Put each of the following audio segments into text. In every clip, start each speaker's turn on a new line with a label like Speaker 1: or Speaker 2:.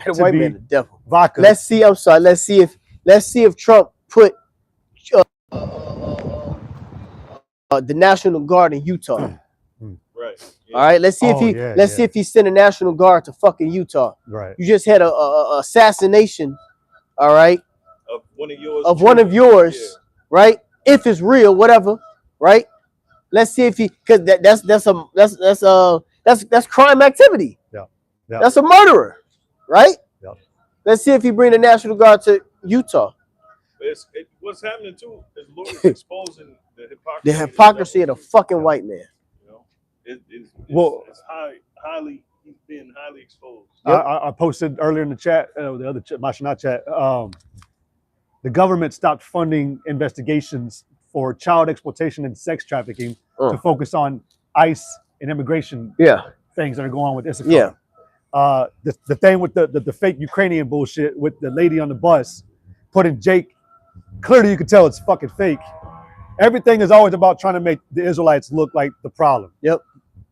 Speaker 1: The
Speaker 2: to
Speaker 1: white
Speaker 2: be
Speaker 1: man, the devil.
Speaker 2: vodka.
Speaker 1: Let's see. I'm sorry. Let's see if Trump put the National Guard in Utah.
Speaker 3: Right.
Speaker 1: All right. Let's see if he sent a National Guard to fucking Utah.
Speaker 2: Right.
Speaker 1: You just had a assassination. All right.
Speaker 3: Of one of yours.
Speaker 1: Yeah. Right. If it's real, whatever. Right. Let's see if he, because that's crime activity.
Speaker 2: Yeah. Yeah.
Speaker 1: That's a murderer, right?
Speaker 2: Yeah.
Speaker 1: Let's see if he bring the National Guard to Utah.
Speaker 3: What's happening too is Lord exposing
Speaker 1: the hypocrisy of the fucking white man.
Speaker 3: You know, it's highly he's being highly exposed.
Speaker 2: Yep. I posted earlier in the chat, the other chat, Mashinat chat. The government stopped funding investigations for child exploitation and sex trafficking to focus on ICE and immigration things that are going on with Issachar.
Speaker 1: Yeah.
Speaker 2: The thing with the fake Ukrainian bullshit with the lady on the bus putting Jake, clearly you can tell it's fucking fake. Everything is always about trying to make the Israelites look like the problem.
Speaker 1: Yep.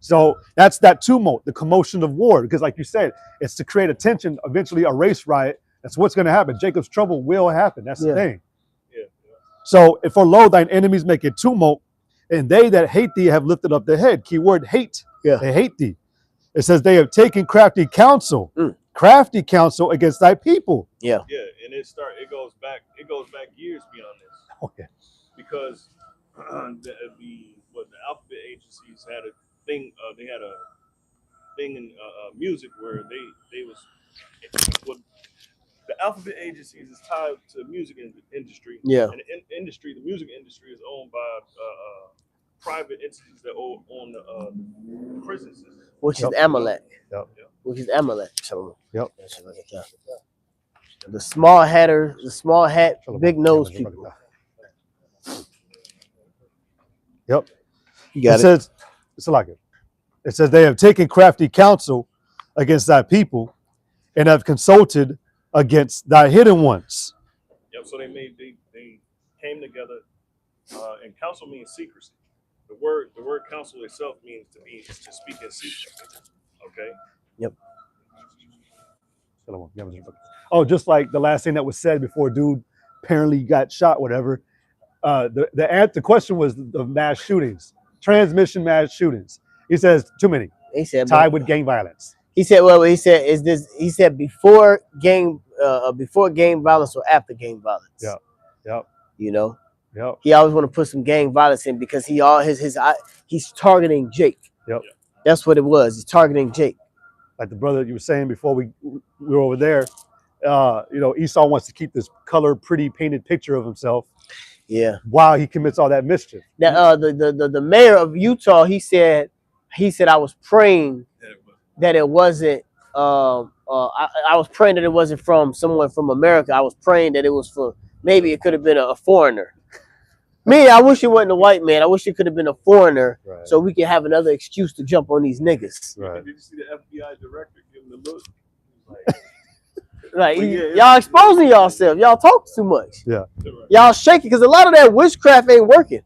Speaker 2: So that's that tumult, the commotion of war, because like you said, it's to create attention, eventually a race riot. That's what's going to happen. Jacob's trouble will happen. That's the thing.
Speaker 3: Yeah.
Speaker 2: So if for lo, thine enemies make it tumult, and they that hate thee have lifted up their head. Keyword hate.
Speaker 1: Yeah.
Speaker 2: They hate thee. It says they have taken crafty counsel against thy people.
Speaker 1: Yeah.
Speaker 3: Yeah, and it goes back years beyond this.
Speaker 2: Okay.
Speaker 3: Because the alphabet agencies had a thing. They had a thing in music where the alphabet agencies is tied to the music industry.
Speaker 1: Yeah.
Speaker 3: And the music industry is owned by private entities that own the prison system.
Speaker 1: Which is Amalek.
Speaker 2: Yep.
Speaker 1: Which is Amalek. So,
Speaker 2: yep.
Speaker 1: The small hat, big nose people.
Speaker 2: Yep.
Speaker 1: You got it.
Speaker 2: Says, it's like it. It says they have taken crafty counsel against thy people and have consulted against thy hidden ones.
Speaker 3: Yep. So they came together, and counsel means secrecy. The word counsel itself means to speak in secret. Okay.
Speaker 1: Yep.
Speaker 2: Oh, just like the last thing that was said before dude apparently got shot, whatever. The question was the mass shootings, transmission mass shootings. He says too many.
Speaker 1: He said
Speaker 2: tied with gang violence.
Speaker 1: He said, he said before gang violence or after gang violence.
Speaker 2: Yeah. Yep.
Speaker 1: You know.
Speaker 2: Yep.
Speaker 1: He always want to put some gang violence in because he's targeting Jake.
Speaker 2: Yep.
Speaker 1: That's what it was. He's targeting Jake.
Speaker 2: Like the brother you were saying before we were over there, Esau wants to keep this color, pretty painted picture of himself.
Speaker 1: Yeah.
Speaker 2: While he commits all that mischief.
Speaker 1: That the mayor of Utah, he said I was praying that it wasn't. I was praying that it wasn't from someone from America. I was praying that it was for maybe it could have been a foreigner. Me, I wish it wasn't a white man. I wish it could have been a foreigner, right, so we could have another excuse to jump on these niggas.
Speaker 2: Right.
Speaker 3: Did you see the FBI director giving the look?
Speaker 1: Like y'all exposing yourself. Y'all talk too much.
Speaker 2: Yeah.
Speaker 1: Y'all shaking because a lot of that witchcraft ain't working.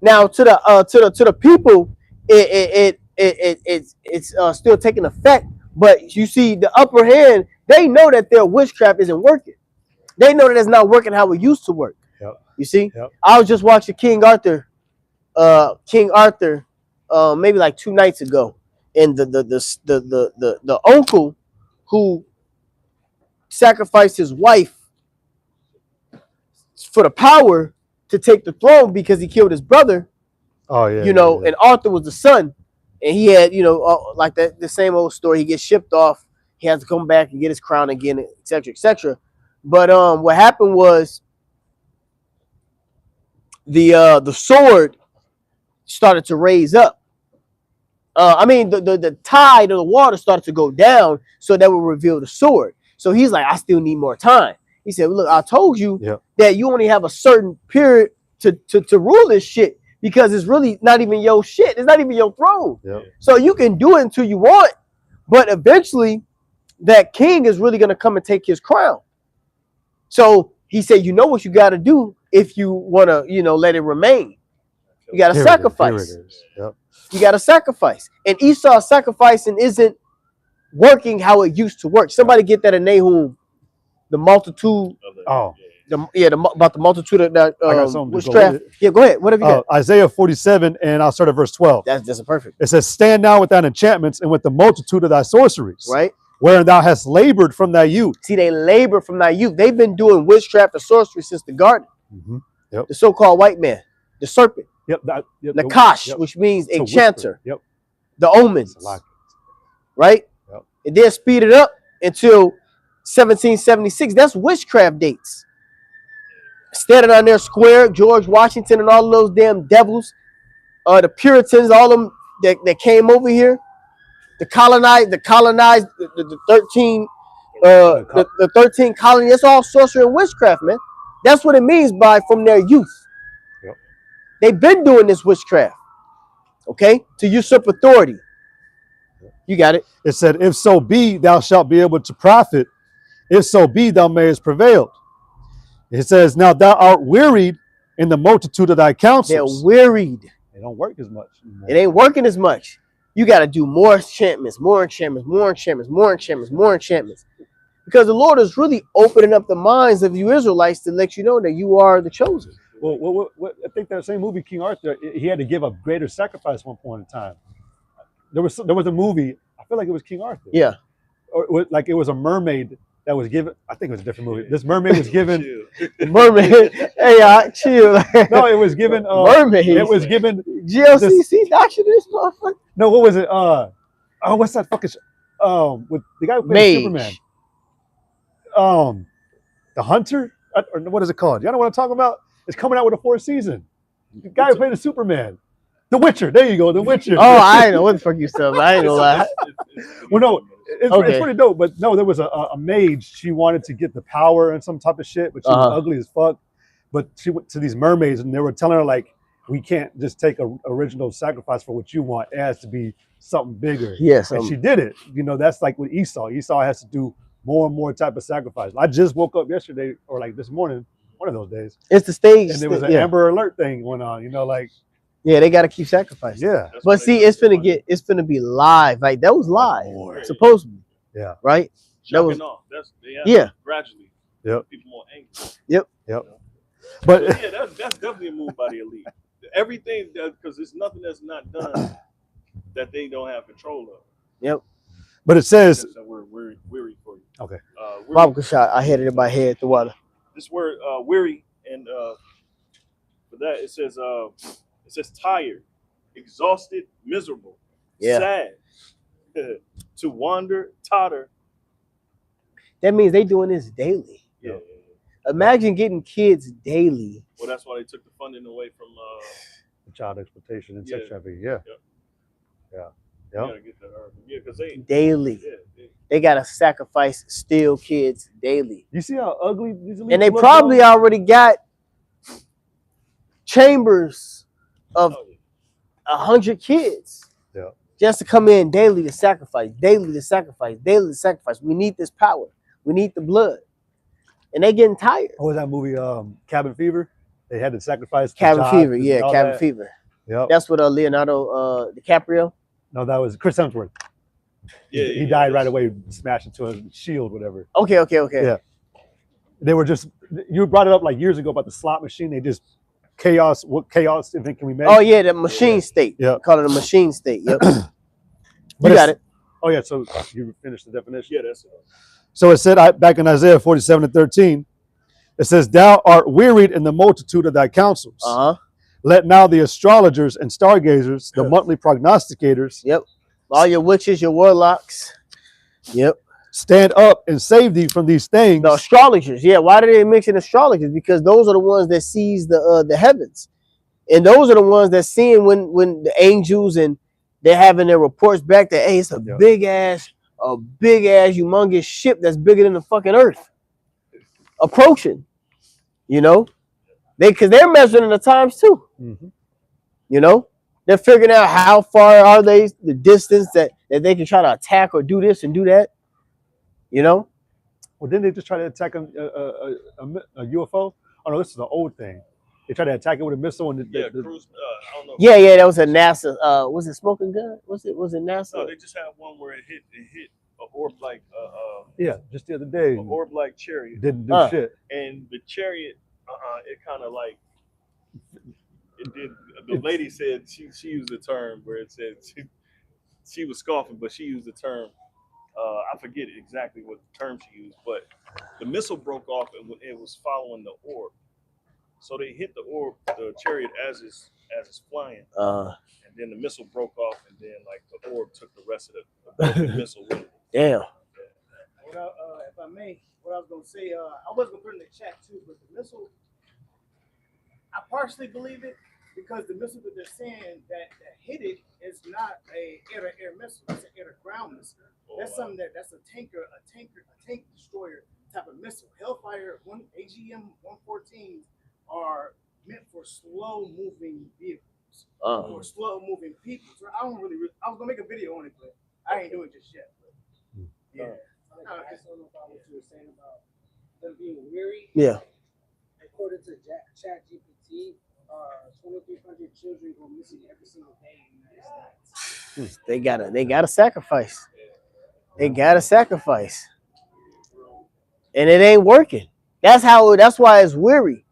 Speaker 1: Now to the people, it's still taking effect. But you see, the upper hand, they know that their witchcraft isn't working. They know that it's not working how it used to work.
Speaker 2: Yep.
Speaker 1: You see,
Speaker 2: yep.
Speaker 1: I was just watching King Arthur, maybe like 2 nights ago, and the uncle who sacrificed his wife for the power to take the throne because he killed his brother.
Speaker 2: Oh yeah.
Speaker 1: And Arthur was the son, and he had like that the same old story. He gets shipped off. He has to come back and get his crown again, etc., etc. But what happened was the sword started to raise up. The tide of the water started to go down, so that would reveal the sword. So he's like, I still need more time. He said, look, I told you that you only have a certain period to rule this shit because it's really not even your shit. It's not even your throne.
Speaker 2: Yep.
Speaker 1: So you can do it until you want, but eventually that king is really going to come and take his crown. So he said, you know what you got to do if you want to, let it remain. You got to sacrifice.
Speaker 2: Yep.
Speaker 1: You got to sacrifice. And Esau sacrificing isn't working how it used to work. Somebody get that in Nahum, the multitude.
Speaker 2: Oh.
Speaker 1: About the multitude of that.
Speaker 2: I got something to go
Speaker 1: witchcraft.
Speaker 2: with it.
Speaker 1: Yeah, go ahead. Whatever you got.
Speaker 2: Isaiah 47, and I'll start at verse 12.
Speaker 1: That's a perfect.
Speaker 2: It says, stand now with thine enchantments and with the multitude of thy sorceries,
Speaker 1: Right.
Speaker 2: wherein thou hast labored from thy youth.
Speaker 1: See, they labor from thy youth. They've been doing witchcraft and sorcery since the garden.
Speaker 2: Mm-hmm. Yep.
Speaker 1: The so-called white man, the serpent, Nakash, which means enchanter.
Speaker 2: Yep.
Speaker 1: The omens. Right.
Speaker 2: Yep.
Speaker 1: And then speed it up until 1776. That's witchcraft dates. Standing on their square, George Washington and all of those damn devils, the Puritans, all of them that came over here, the 13 the 13 colonies. That's all sorcery and witchcraft, man. That's what it means by from their youth.
Speaker 2: Yep.
Speaker 1: They've been doing this witchcraft, okay, to usurp authority. You got it.
Speaker 2: It said, if so be thou shalt be able to profit, if so be thou mayest prevail. It says, now thou art wearied in the multitude of thy counsels.
Speaker 1: They're wearied.
Speaker 2: They don't work as much anymore.
Speaker 1: It ain't working as much. You got to do more enchantments, more enchantments, more enchantments, more enchantments, more enchantments. Because the Lord is really opening up the minds of you Israelites to let you know that you are the chosen.
Speaker 2: Well, I think that same movie, King Arthur, he had to give a greater sacrifice at one point in time. There was a movie, I feel like it was King Arthur.
Speaker 1: Yeah.
Speaker 2: Or like it was a mermaid that was given, I think it was a different movie. This mermaid was given.
Speaker 1: Mermaid. Hey, chill.
Speaker 2: No, it was given.
Speaker 1: Mermaid.
Speaker 2: It was given.
Speaker 1: GLCC doctor this motherfucker.
Speaker 2: No, what was it? What's that fucking with the guy who played Superman? The Hunter? Or what is it called? Y'all know what I'm talking about? It's coming out with a 4th season. The guy who played the Superman. The Witcher. There you go. The Witcher.
Speaker 1: Oh, I know what the fuck you said. I ain't gonna lie.
Speaker 2: Well, no, it's pretty dope. But no, there was a mage. She wanted to get the power and some type of shit, but she was ugly as fuck. But she went to these mermaids and they were telling her, like, we can't just take a original sacrifice for what you want. It has to be something bigger.
Speaker 1: Yes.
Speaker 2: And she did it. You know, that's like with Esau. Esau has to do more and more type of sacrifice. I just woke up yesterday or like this morning, one of those days.
Speaker 1: It's the stage.
Speaker 2: And there was an Amber Alert thing going on, you know, like.
Speaker 1: Yeah, they got to keep sacrificing.
Speaker 2: Yeah.
Speaker 1: But see, it's finna be live. Like, that was live. Supposed to be.
Speaker 2: Yeah.
Speaker 1: Right?
Speaker 3: That was gradually.
Speaker 2: Yep.
Speaker 3: People more angry.
Speaker 1: Yep.
Speaker 2: But
Speaker 3: yeah, that's definitely a move by the elite. Everything, because there's nothing that's not done that they don't have control of.
Speaker 1: Yep.
Speaker 2: But it says
Speaker 3: we're weary for you.
Speaker 2: Okay.
Speaker 1: Bob shot. I hit it in my head. The water.
Speaker 3: This word weary, and for that it says tired, exhausted, miserable, sad, to wander, totter.
Speaker 1: That means they doing this daily.
Speaker 3: Yeah.
Speaker 1: Imagine getting kids daily.
Speaker 3: Well, that's why they took the funding away from
Speaker 2: child exploitation and sex trafficking. Yeah.
Speaker 3: Yeah, because they
Speaker 1: daily. They gotta sacrifice still kids daily.
Speaker 2: You see how ugly these elites
Speaker 1: and they
Speaker 2: look,
Speaker 1: probably already got chambers of 100 kids.
Speaker 2: Yeah.
Speaker 1: Just to come in daily to sacrifice, daily to sacrifice, daily to sacrifice. We need this power. We need the blood. And they getting tired.
Speaker 2: What was that movie, Cabin Fever? They had to sacrifice
Speaker 1: Cabin Fever, yeah, Cabin Fever.
Speaker 2: Yep.
Speaker 1: That's what Leonardo DiCaprio.
Speaker 2: No, that was Chris Hemsworth.
Speaker 3: Yeah,
Speaker 2: he died right away, smashed into a shield, whatever.
Speaker 1: Okay.
Speaker 2: Yeah. They were just, you brought it up like years ago about the slot machine. They just chaos. What chaos event can we make?
Speaker 1: Oh yeah, the machine state.
Speaker 2: Yeah.
Speaker 1: Call it a machine state. Yep.
Speaker 2: But
Speaker 1: you got it.
Speaker 2: Oh yeah, so you finished the definition?
Speaker 3: Yeah, that's it.
Speaker 2: So it said back in Isaiah 47:13, it says, thou art wearied in the multitude of thy counsels. Let now the astrologers and stargazers, the monthly prognosticators.
Speaker 1: Yep. All your witches, your warlocks. Yep.
Speaker 2: Stand up and save thee from these things.
Speaker 1: The astrologers. Yeah. Why do they mention astrologers? Because those are the ones that sees the heavens. And those are the ones that seeing when the angels and they're having their reports back that, hey, it's a big ass, humongous ship that's bigger than the fucking earth approaching, you know, because they're measuring the times too. You know, they're figuring out how far are they, the distance that they can try to attack or do this and do that, you know.
Speaker 2: Well, didn't they just try to attack a UFO? Oh no, this is an old thing. They tried to attack it with a missile and
Speaker 3: cruise. I don't know.
Speaker 1: Yeah, that was a NASA. Was it smoking gun? Was it NASA?
Speaker 3: No, they just had one where it hit orb-like
Speaker 2: Yeah, just the other day,
Speaker 3: orb-like chariot,
Speaker 2: didn't do shit.
Speaker 3: and the chariot, it kind of like it did. The lady said she used a term where it said she was scoffing, but she used the term. I forget exactly what term she used, but the missile broke off and it was following the orb. So they hit the orb, the chariot as it's flying, and then the missile broke off, and then like the orb took the rest of the missile with it.
Speaker 1: Damn.
Speaker 4: If I may, what I was gonna say, I was gonna put in the chat too, but the missile, I partially believe it because the missile that they're saying that hit it is not a air-to-air missile; it's an air-to-ground missile. That's something that's a tank destroyer type of missile. Hellfire AGM 114s are meant for slow moving vehicles or slow moving people. So I was gonna make a video on it, but I ain't doing it just yet. But yeah.
Speaker 5: I just don't know about what you were saying about them being weary.
Speaker 1: Yeah.
Speaker 5: According to ChatGPT, 2,300 children go missing every single day in the United States.
Speaker 1: They gotta sacrifice. They gotta sacrifice. And it ain't working. That's why it's weary.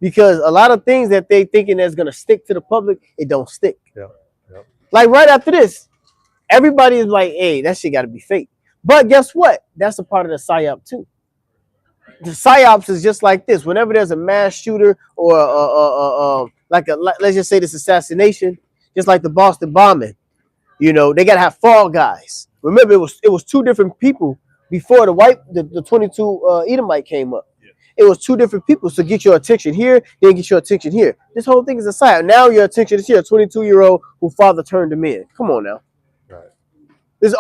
Speaker 1: Because a lot of things that they thinking that's gonna stick to the public, it don't stick.
Speaker 2: Yeah.
Speaker 1: Like right after this, everybody is like, hey, that shit gotta be fake. But guess what? That's a part of the PSYOP too. The PSYOPs is just like this. Whenever there's a mass shooter or let's just say this assassination, just like the Boston bombing, they gotta have fall guys. Remember, it was two different people before the 22 Edomite came up. It was two different people. So get your attention here, then get your attention here. This whole thing is a PSYOP. Now your attention is here. A 22-year-old whose father turned him in. Come on now.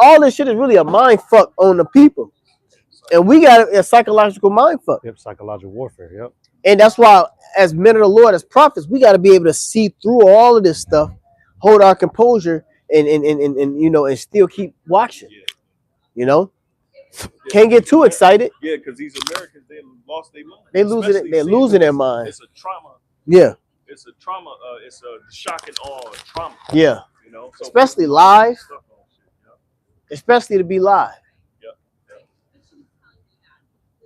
Speaker 1: All this shit is really a mind fuck on the people. And we got a psychological mind fuck.
Speaker 2: Yep, psychological warfare, yep.
Speaker 1: And that's why, as men of the Lord, as prophets, we got to be able to see through all of this stuff, hold our composure, and still keep watching. Can't get too excited.
Speaker 3: Yeah, because these Americans, they lost their mind.
Speaker 1: They're losing their mind.
Speaker 3: It's a trauma.
Speaker 1: Yeah.
Speaker 3: It's a trauma. It's a shock and awe trauma.
Speaker 1: Yeah.
Speaker 3: So
Speaker 1: especially live. Especially to be live.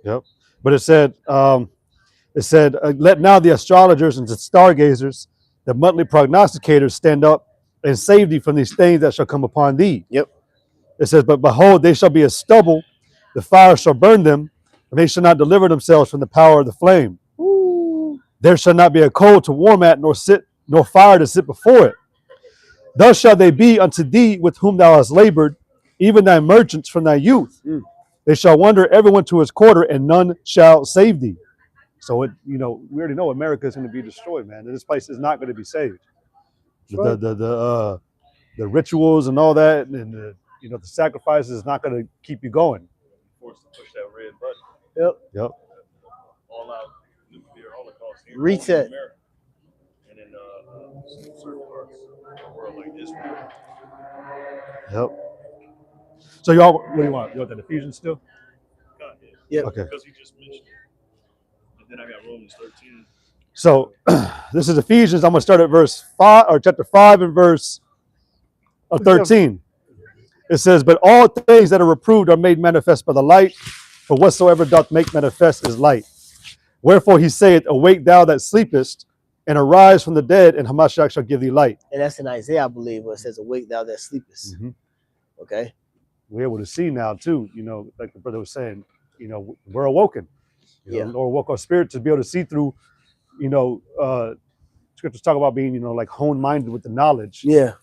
Speaker 2: Yep. But it said, let now the astrologers and the stargazers, the monthly prognosticators stand up and save thee from these things that shall come upon thee.
Speaker 1: Yep.
Speaker 2: It says, but behold, they shall be as stubble, the fire shall burn them, and they shall not deliver themselves from the power of the flame.
Speaker 1: Ooh.
Speaker 2: There shall not be a coal to warm at, nor fire to sit before it. Thus shall they be unto thee with whom thou hast labored, even thy merchants from thy youth. They shall wander everyone to his quarter, and none shall save thee. So we already know America is going to be destroyed, man. This place is not going to be saved. Right. The rituals and all that, and the sacrifices is not going to keep you going.
Speaker 3: Forced to push that red button.
Speaker 2: Yep.
Speaker 3: All out nuclear holocaust.
Speaker 1: Reset.
Speaker 3: And in certain parts of the world like Israel.
Speaker 2: Yep. So y'all, what do you want? You want that Ephesians still?
Speaker 1: Yeah.
Speaker 2: Okay.
Speaker 3: Because he just mentioned it. And then I got Romans 13.
Speaker 2: So this is Ephesians. I'm going to start at verse 5 or chapter 5 and verse 13. It says, but all things that are reproved are made manifest by the light, for whatsoever doth make manifest is light. Wherefore he saith, awake thou that sleepest, and arise from the dead, and Hamashiach shall give thee light.
Speaker 1: And that's in Isaiah, I believe, where it says, awake thou that sleepest.
Speaker 2: Mm-hmm.
Speaker 1: Okay.
Speaker 2: We're able to see now too, like the brother was saying, we're awoken. Or awoke our spirit to be able to see through, scriptures talk about being, like hone-minded with the knowledge.
Speaker 1: Yeah.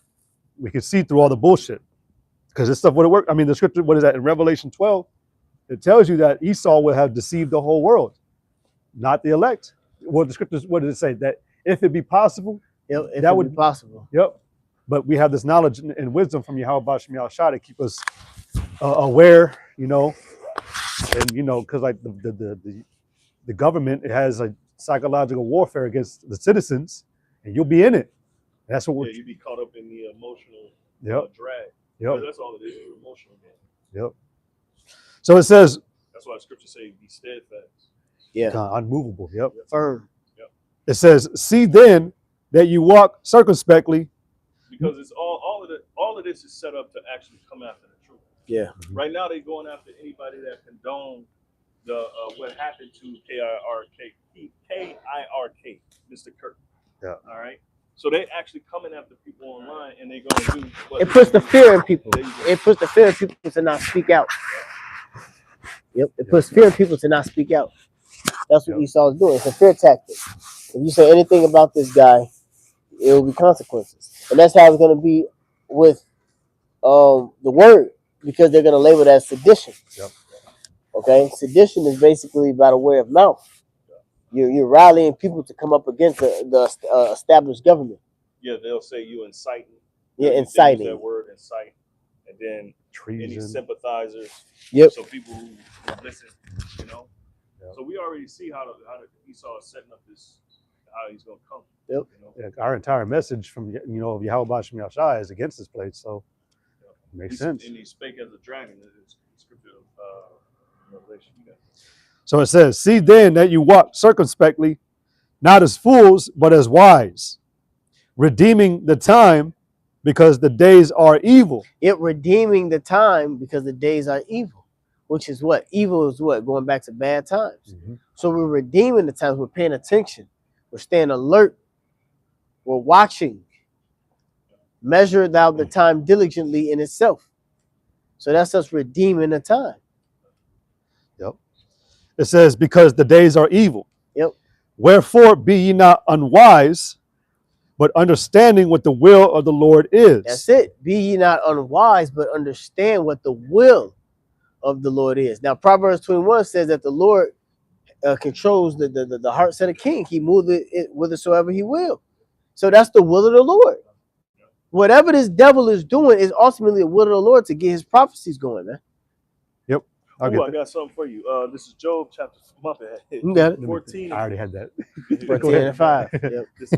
Speaker 2: We can see through all the bullshit. Because this stuff would work. I mean, the scripture, what is that? In Revelation 12, it tells you that Esau will have deceived the whole world, not the elect. Well, the scriptures, what does it say? That if it be possible,
Speaker 1: that would be possible.
Speaker 2: Yep. But we have this knowledge and wisdom from Yahweh Shem Yahushua to keep us aware, and because like the government, it has a psychological warfare against the citizens, and you'll be in it. And that's what we're.
Speaker 3: Yeah, you be caught up in the emotional drag.
Speaker 2: Yep.
Speaker 3: That's all it is, emotional.
Speaker 2: Yep. So it says.
Speaker 3: That's why Scripture say be steadfast.
Speaker 1: Yeah.
Speaker 2: Unmovable. Yep.
Speaker 1: Firm.
Speaker 3: Yep.
Speaker 2: It says, see then that you walk circumspectly.
Speaker 3: Because it's all of this is set up to actually come after the truth.
Speaker 1: Yeah.
Speaker 3: Right now, they're going after anybody that condoned the what happened to KIRK, Mr. Kirk.
Speaker 2: Yeah.
Speaker 3: All right. So they actually coming after people online, and they're going to do.
Speaker 1: It puts the fear in people. It puts the fear in people to not speak out. Yep. It puts fear in people to not speak out. That's what Esau is doing. It's a fear tactic. If you say anything about this guy, it will be consequences, and that's how it's going to be with the word, because they're going to label it as sedition.
Speaker 2: Yep.
Speaker 1: Okay, sedition is basically by the way of mouth. You're rallying people to come up against the established government.
Speaker 3: Yeah, they'll say you inciting.
Speaker 1: Yeah,
Speaker 3: They
Speaker 1: inciting.
Speaker 3: use that word incite, and then any
Speaker 2: Treason.
Speaker 3: sympathizers.
Speaker 1: Yep.
Speaker 3: So people who listen, you know.
Speaker 2: Yep.
Speaker 3: So we already see how the Esau is setting up this, how he's gonna come.
Speaker 1: Yep.
Speaker 3: You know?
Speaker 2: Yeah, our entire message from Yahweh Shem Yahshai is against this place, so it makes sense.
Speaker 3: And he spake as a dragon. It's scripture Revelation.
Speaker 2: So it says, "See then that you walk circumspectly, not as fools, but as wise, redeeming the time, because the days are evil."
Speaker 1: It redeeming the time because the days are evil, which is what? Evil is what? Going back to bad times.
Speaker 2: Mm-hmm.
Speaker 1: So we're redeeming the times. We're paying attention. We're staying alert. We're watching. Measure thou the time diligently in itself. So that's us redeeming the time.
Speaker 2: Yep. It says, "Because the days are evil.
Speaker 1: Yep.
Speaker 2: Wherefore be ye not unwise, but understanding what the will of the Lord is."
Speaker 1: That's it. Be ye not unwise, but understand what the will of the Lord is. Now, Proverbs 21 says that the Lord controls the hearts of the king. He moves it whithersoever he will. So that's the will of the Lord. Whatever this devil is doing is ultimately the will of the Lord to get his prophecies going, man.
Speaker 2: Yep.
Speaker 3: I got something for you. This is Job chapter.
Speaker 1: You got it.
Speaker 3: 14.
Speaker 2: I already had that.
Speaker 1: 14 and 5. Yep.
Speaker 3: This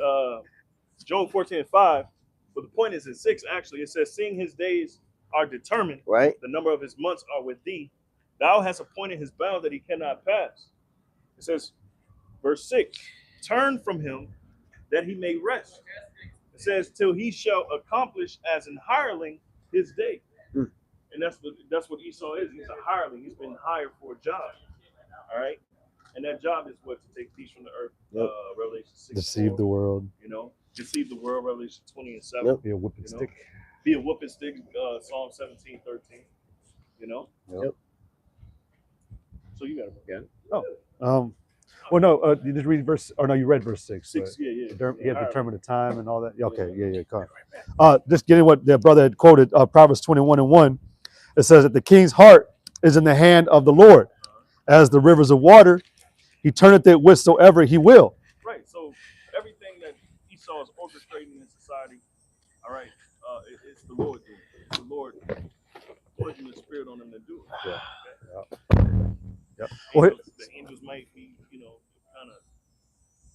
Speaker 3: Job 14 and 5. But the point is in 6, actually, it says, "Seeing his days are determined,
Speaker 1: Right.
Speaker 3: the number of his months are with thee. Thou hast appointed his bound that he cannot pass." It says, verse 6, "Turn from him that he may rest." It says, "Till he shall accomplish as an hireling his day."
Speaker 1: Mm.
Speaker 3: And that's what Esau is. He's a hireling. He's been hired for a job. All right. And that job is what? To take peace from the earth.
Speaker 1: Yep.
Speaker 3: Revelation 6.
Speaker 2: Deceive the world.
Speaker 3: You know, deceive the world. Revelation 20 and 7.
Speaker 1: Yep.
Speaker 2: Be a whipping
Speaker 3: You know?
Speaker 2: stick.
Speaker 3: Be a whooping stick. Psalm 17:13. You know.
Speaker 1: Yep.
Speaker 3: So you got to look at it.
Speaker 2: Well, no, you just read verse, or no, you read verse 6.
Speaker 3: 6. Yeah.
Speaker 2: He had determined the time and all that. Okay, yeah. Come on. Just getting what the brother had quoted, Proverbs 21 and 1. It says that the king's heart is in the hand of the Lord, as the rivers of water. He turneth it whithersoever he will.
Speaker 3: Right. So everything that Esau is orchestrating in society, all right, it's the Lord doing it. It's the Lord putting the spirit on them to do it.
Speaker 2: Yeah.
Speaker 3: Okay?
Speaker 2: Yep. Well,
Speaker 3: The angels might be, kind of.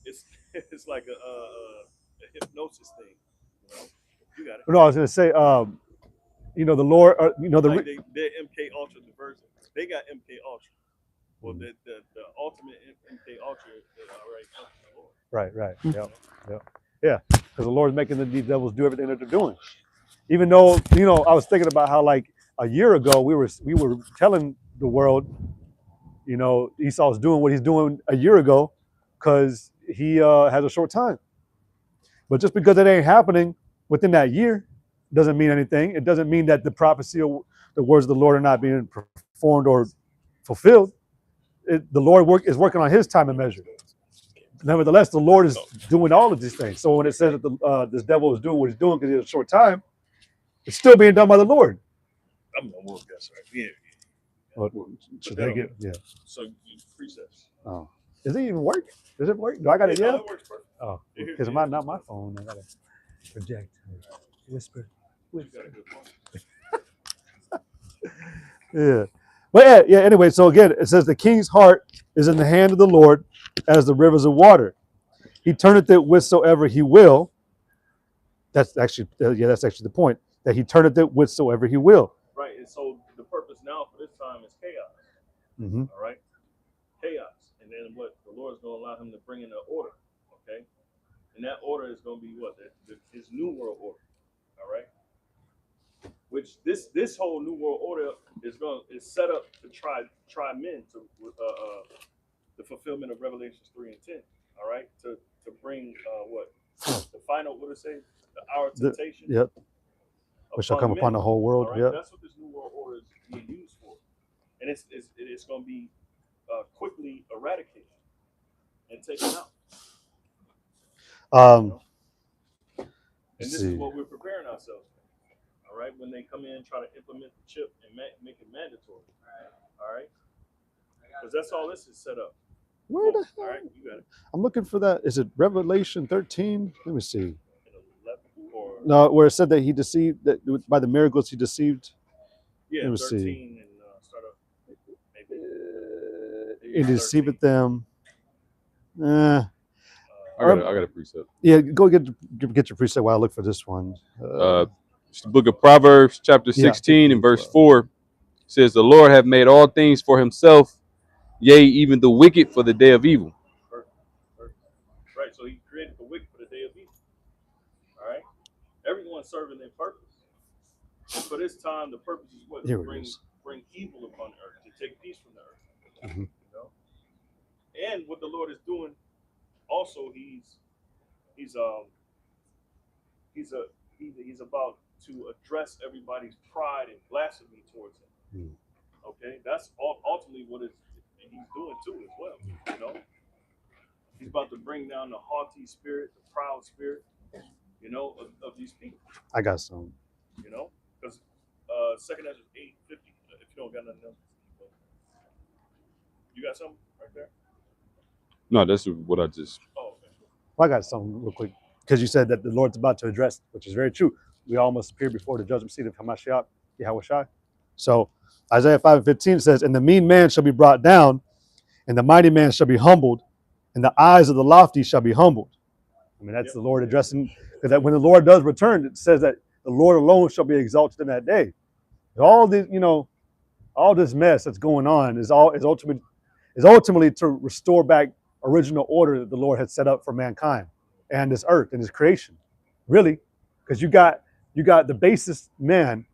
Speaker 3: It's like a hypnosis thing. You got it.
Speaker 2: no, I was going to say, the Lord,
Speaker 3: Like they're MK Ultra diversion. They got MK Ultra. Well, the ultimate MK Ultra already comes from the Lord.
Speaker 2: Right. Yeah. Because the Lord's making these devils do everything that they're doing. Even though, I was thinking about how like a year ago we were telling the world, Esau's doing what he's doing a year ago because he has a short time. But just because it ain't happening within that year doesn't mean anything. It doesn't mean that the prophecy of the words of the Lord are not being performed or fulfilled. The Lord is working on his time and measure. Nevertheless, the Lord is doing all of these things. So when it says that this devil is doing what he's doing because he has a short time, it's still being done by the Lord.
Speaker 3: I'm gonna work that, right? Yeah.
Speaker 2: Should they get? Yeah.
Speaker 3: So precepts.
Speaker 2: Oh, does it even work? Does it work? Do I got it yet?
Speaker 3: It works perfect.
Speaker 2: Oh, because it's not my phone. I gotta project, whisper.
Speaker 3: You got a good point.
Speaker 2: Yeah. But yeah. Anyway, so again, it says the king's heart is in the hand of the Lord, as the rivers of water. He turneth it whithersoever he will. That's actually the point, that he turneth it whithersoever he will.
Speaker 3: Right. And so the purpose now for this time is chaos.
Speaker 2: Mm-hmm.
Speaker 3: All right. Chaos. And then what? The Lord's going to allow him to bring in an order. Okay. And that order is going to be what? His new world order. All right. which this whole new world order is set up to try men to the fulfillment of Revelations 3 and 10. All right, to bring what the final, what it say, the hour of temptation.
Speaker 2: Yep. Which shall come upon the whole world.
Speaker 3: Right?
Speaker 2: Yep.
Speaker 3: That's what this new world order is being used for, and it's going to be quickly eradicated and taken out. And this is what we're preparing ourselves for. All right, when they come in and try to implement the chip and make it mandatory. All right, because that's all this is set up.
Speaker 2: Where the hell?
Speaker 3: All right, you got it.
Speaker 2: I'm looking for that. Is it Revelation 13? Let me see.
Speaker 3: 11 or
Speaker 2: No, where it said that he deceived, that by the miracles he deceived.
Speaker 3: yeah,
Speaker 2: Let me
Speaker 3: 13
Speaker 2: see.
Speaker 3: and start up maybe.
Speaker 2: He deceived them.
Speaker 6: I got a precept.
Speaker 2: Yeah, go get your precept while I look for this one.
Speaker 6: It's the book of Proverbs, chapter 16 and verse 4 says, "The Lord hath made all things for himself, yea, even the wicked for the day of evil."
Speaker 3: Right, so he created the wicked for the day of evil. All right, everyone's serving their purpose. And for this time, the purpose is what?
Speaker 2: Here
Speaker 3: To
Speaker 2: it is.
Speaker 3: bring evil upon the earth, to take peace from the earth.
Speaker 2: Mhm.
Speaker 3: You know? And what the Lord is doing, also, he's about to address everybody's pride and blasphemy towards him. Okay, that's ultimately what he's doing too as well. You know, he's about to bring down the haughty spirit, the proud spirit, you know, of these people.
Speaker 2: I got some.
Speaker 3: You know, because 2nd Ezra 8:50. If you don't got nothing else, you got something right there.
Speaker 6: No, that's what I just.
Speaker 3: Oh, okay.
Speaker 2: Well, I got something real quick because you said that the Lord's about to address, which is very true. We all must appear before the judgment seat of Hamashiach, Yahushua. So Isaiah 5:15 says, "And the mean man shall be brought down, and the mighty man shall be humbled, and the eyes of the lofty shall be humbled." I mean, that's the Lord addressing, because that when the Lord does return, it says that the Lord alone shall be exalted in that day. All this, all this mess that's going on is ultimately to restore back original order that the Lord had set up for mankind and this earth and his creation. Really, because you got the basest man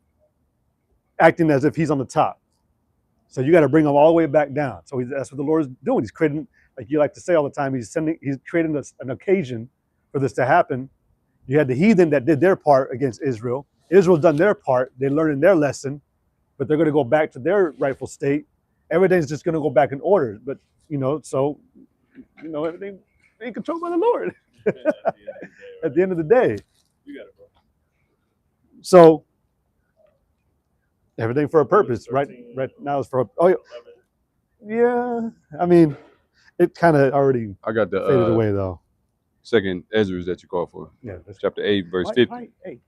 Speaker 2: acting as if he's on the top. So you got to bring him all the way back down. So that's what the Lord is doing. He's creating, like you like to say all the time, he's creating an occasion for this to happen. You had the heathen that did their part against Israel. Israel's done their part. They're learning their lesson, but they're going to go back to their rightful state. Everything's just going to go back in order. But, everything being controlled by the Lord at the end of the day.
Speaker 3: You got it, bro.
Speaker 2: So everything for a purpose. Right now is for yeah. I mean, it kind of already
Speaker 6: I got
Speaker 2: faded
Speaker 6: the
Speaker 2: away though.
Speaker 6: 2nd Ezra that you called for.
Speaker 2: Yeah.
Speaker 6: Chapter 8, verse 50.
Speaker 2: Hey.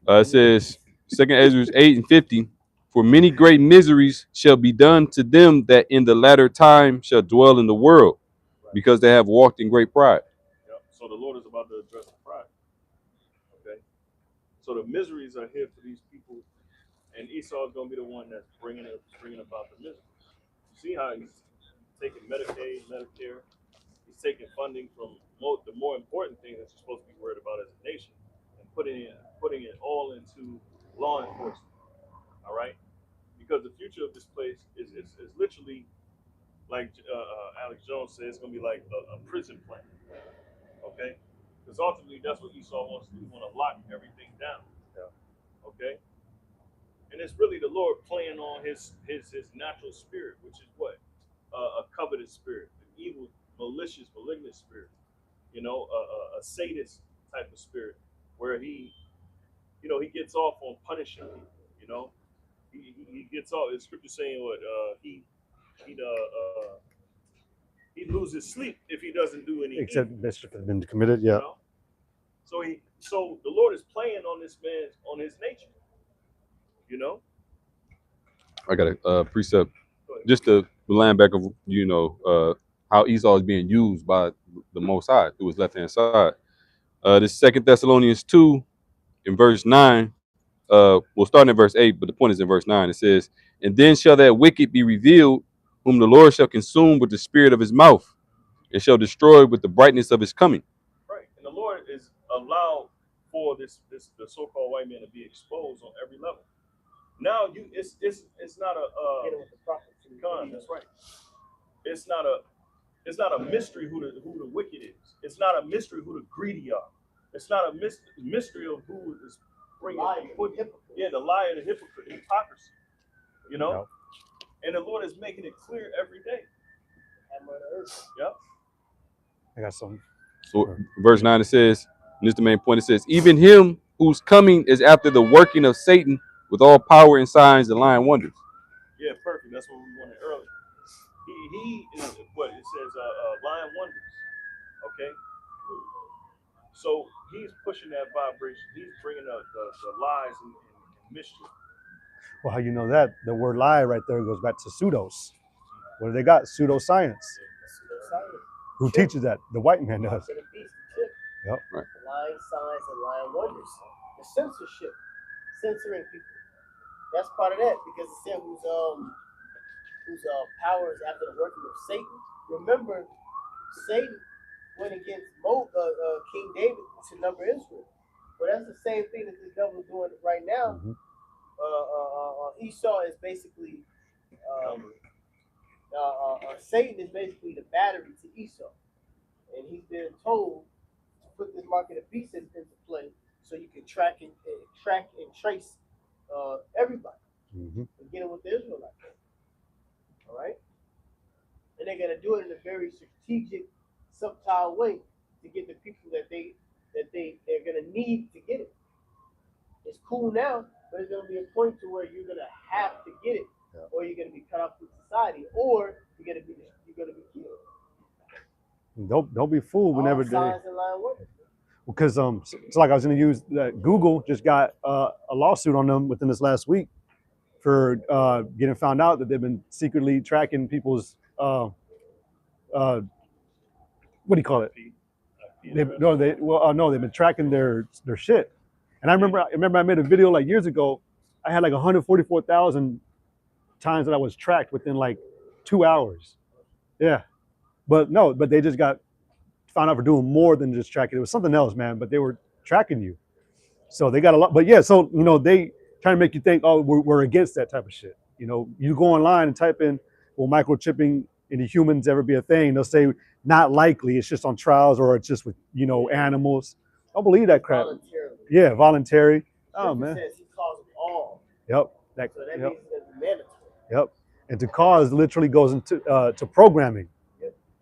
Speaker 6: It says, 2nd Ezra 8 and 50, "For many great miseries shall be done to them that in the latter time shall dwell in the world, because they have walked in great pride."
Speaker 3: Yep. So the Lord is about to address the pride. Okay. So the miseries are here for these people, and Esau is going to be the one that's bringing about the misery. See how he's taking Medicaid, Medicare. He's taking funding from the more important thing that you're supposed to be worried about as a nation, and putting it all into law enforcement. All right, because the future of this place is literally like Alex Jones said, it's going to be like a prison plan. Okay, because ultimately that's what Esau wants to do. He want to lock everything down. Yeah. Okay, and it's really the Lord playing on his natural spirit, which is what a covetous spirit, an evil, malicious, malignant spirit. A sadist type of spirit, where he gets off on punishing people. He gets off. The scripture saying what he loses sleep if he doesn't do any
Speaker 2: Except
Speaker 3: evil,
Speaker 2: mischief has been committed. Yeah.
Speaker 3: So the Lord is playing on this man, on his nature.
Speaker 6: I got a precept just to land back of how Esau is being used by the Most High through his left hand side. This 2nd Thessalonians 2 in verse 9. We'll start in verse 8, but the point is in verse 9. It says, "And then shall that wicked be revealed, whom the Lord shall consume with the spirit of his mouth, and shall destroy with the brightness of his coming."
Speaker 3: Right, and the Lord is allowed for the so-called white man to be exposed on every level. Now it's not a con. That's right. It's not a mystery who the wicked is. It's not a mystery who the greedy are. It's not a mystery of who is bringing the liar, the hypocrite, the hypocrisy. You know, and the Lord is making it clear every day. Yep.
Speaker 2: I got something.
Speaker 6: So verse 9 it says, and this is the main point, it says, even him whose coming is after the working of Satan with all power and signs and lying wonders.
Speaker 3: Yeah, perfect. That's what we wanted earlier. He is what it says, lying wonders. Okay. So he's pushing that vibration. He's bringing the lies and mischief.
Speaker 2: Well, how you know that? The word lie right there goes back to pseudos. What do they got? Pseudoscience. Who teaches that? The white man does. Yep.
Speaker 6: Right.
Speaker 1: Lying signs and lying wonders. The censorship, censoring people. That's part of that because it said whose power is after the working of Satan. Remember, Satan went against King David to number Israel. But that's the same thing that the devil is doing right now.
Speaker 2: Mm-hmm.
Speaker 1: Esau is basically Satan is basically the battery to Esau, and he's been told to put this mark of the beast into play so you can track and trace everybody and get it with the Israelites. All right, and they're gonna do it in a very strategic, subtle way to get the people that they're gonna need to get it. It's cool now, but there's gonna be a point to where you're gonna have to get it, or you're gonna be cut off from society, or you're gonna be killed.
Speaker 2: Don't be fooled whenever they.
Speaker 1: Signs and lying wonders.
Speaker 2: Because it's like I was going to use that Google just got a lawsuit on them within this last week for getting found out that they've been secretly tracking people's what do you call it? They've been tracking their shit. And I remember I made a video like years ago. I had like 144,000 times that I was tracked within like 2 hours. Yeah, but they just got found out for doing more than just tracking. It was something else, man. But they were tracking you, so they got a lot. But yeah, so they trying to make you think, oh, we're against that type of shit. You go online and type in, will microchipping into humans ever be a thing? They'll say not likely. It's just on trials, or it's just with animals. Don't believe that crap.
Speaker 1: Voluntarily.
Speaker 2: Yeah, voluntary. Oh man.
Speaker 1: Says he calls them all.
Speaker 2: Yep.
Speaker 1: So that means it's mandatory.
Speaker 2: Yep. And to cause literally goes into to programming.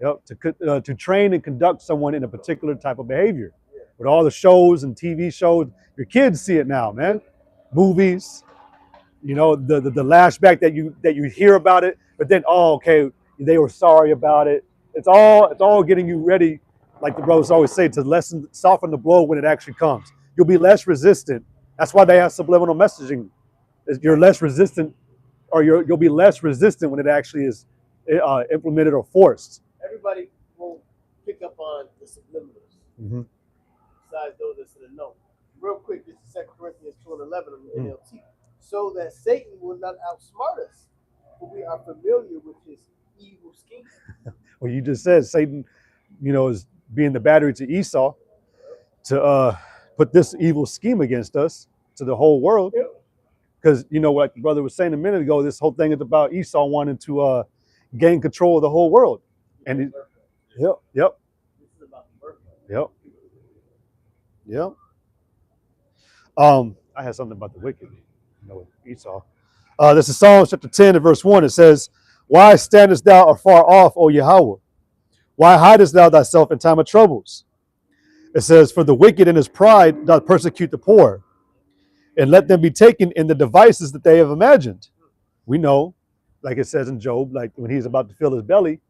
Speaker 2: Yep. To train and conduct someone in a particular type of behavior. With all the shows and TV shows, your kids see it now, man. Movies, the lashback that you hear about it, but then okay, they were sorry about it. It's all getting you ready, like the brothers always say, to soften the blow when it actually comes. You'll be less resistant. That's why they have subliminal messaging. You're less resistant, or you'll be less resistant when it actually is implemented or forced.
Speaker 1: Everybody won't pick up on the subliminals.
Speaker 2: Mm-hmm.
Speaker 1: Besides those that's in the know. Real quick, this is 2 Corinthians 2:11 on the NLT. So that Satan will not outsmart us, for we are familiar with his evil scheme.
Speaker 2: Well, you just said Satan, is being the battery to Esau to put this evil scheme against us to the whole world. Because what the brother was saying a minute ago, this whole thing is about Esau wanting to gain control of the whole world. And yep.
Speaker 1: This is about the birthright.
Speaker 2: Yep. I had something about the wicked, Esau. This is Psalms chapter 10 and verse 1. It says, "Why standest thou afar off, O Yahweh? Why hidest thou thyself in time of troubles?" It says, "For the wicked in his pride doth persecute the poor, and let them be taken in the devices that they have imagined." We know, like it says in Job, like when he's about to fill his belly,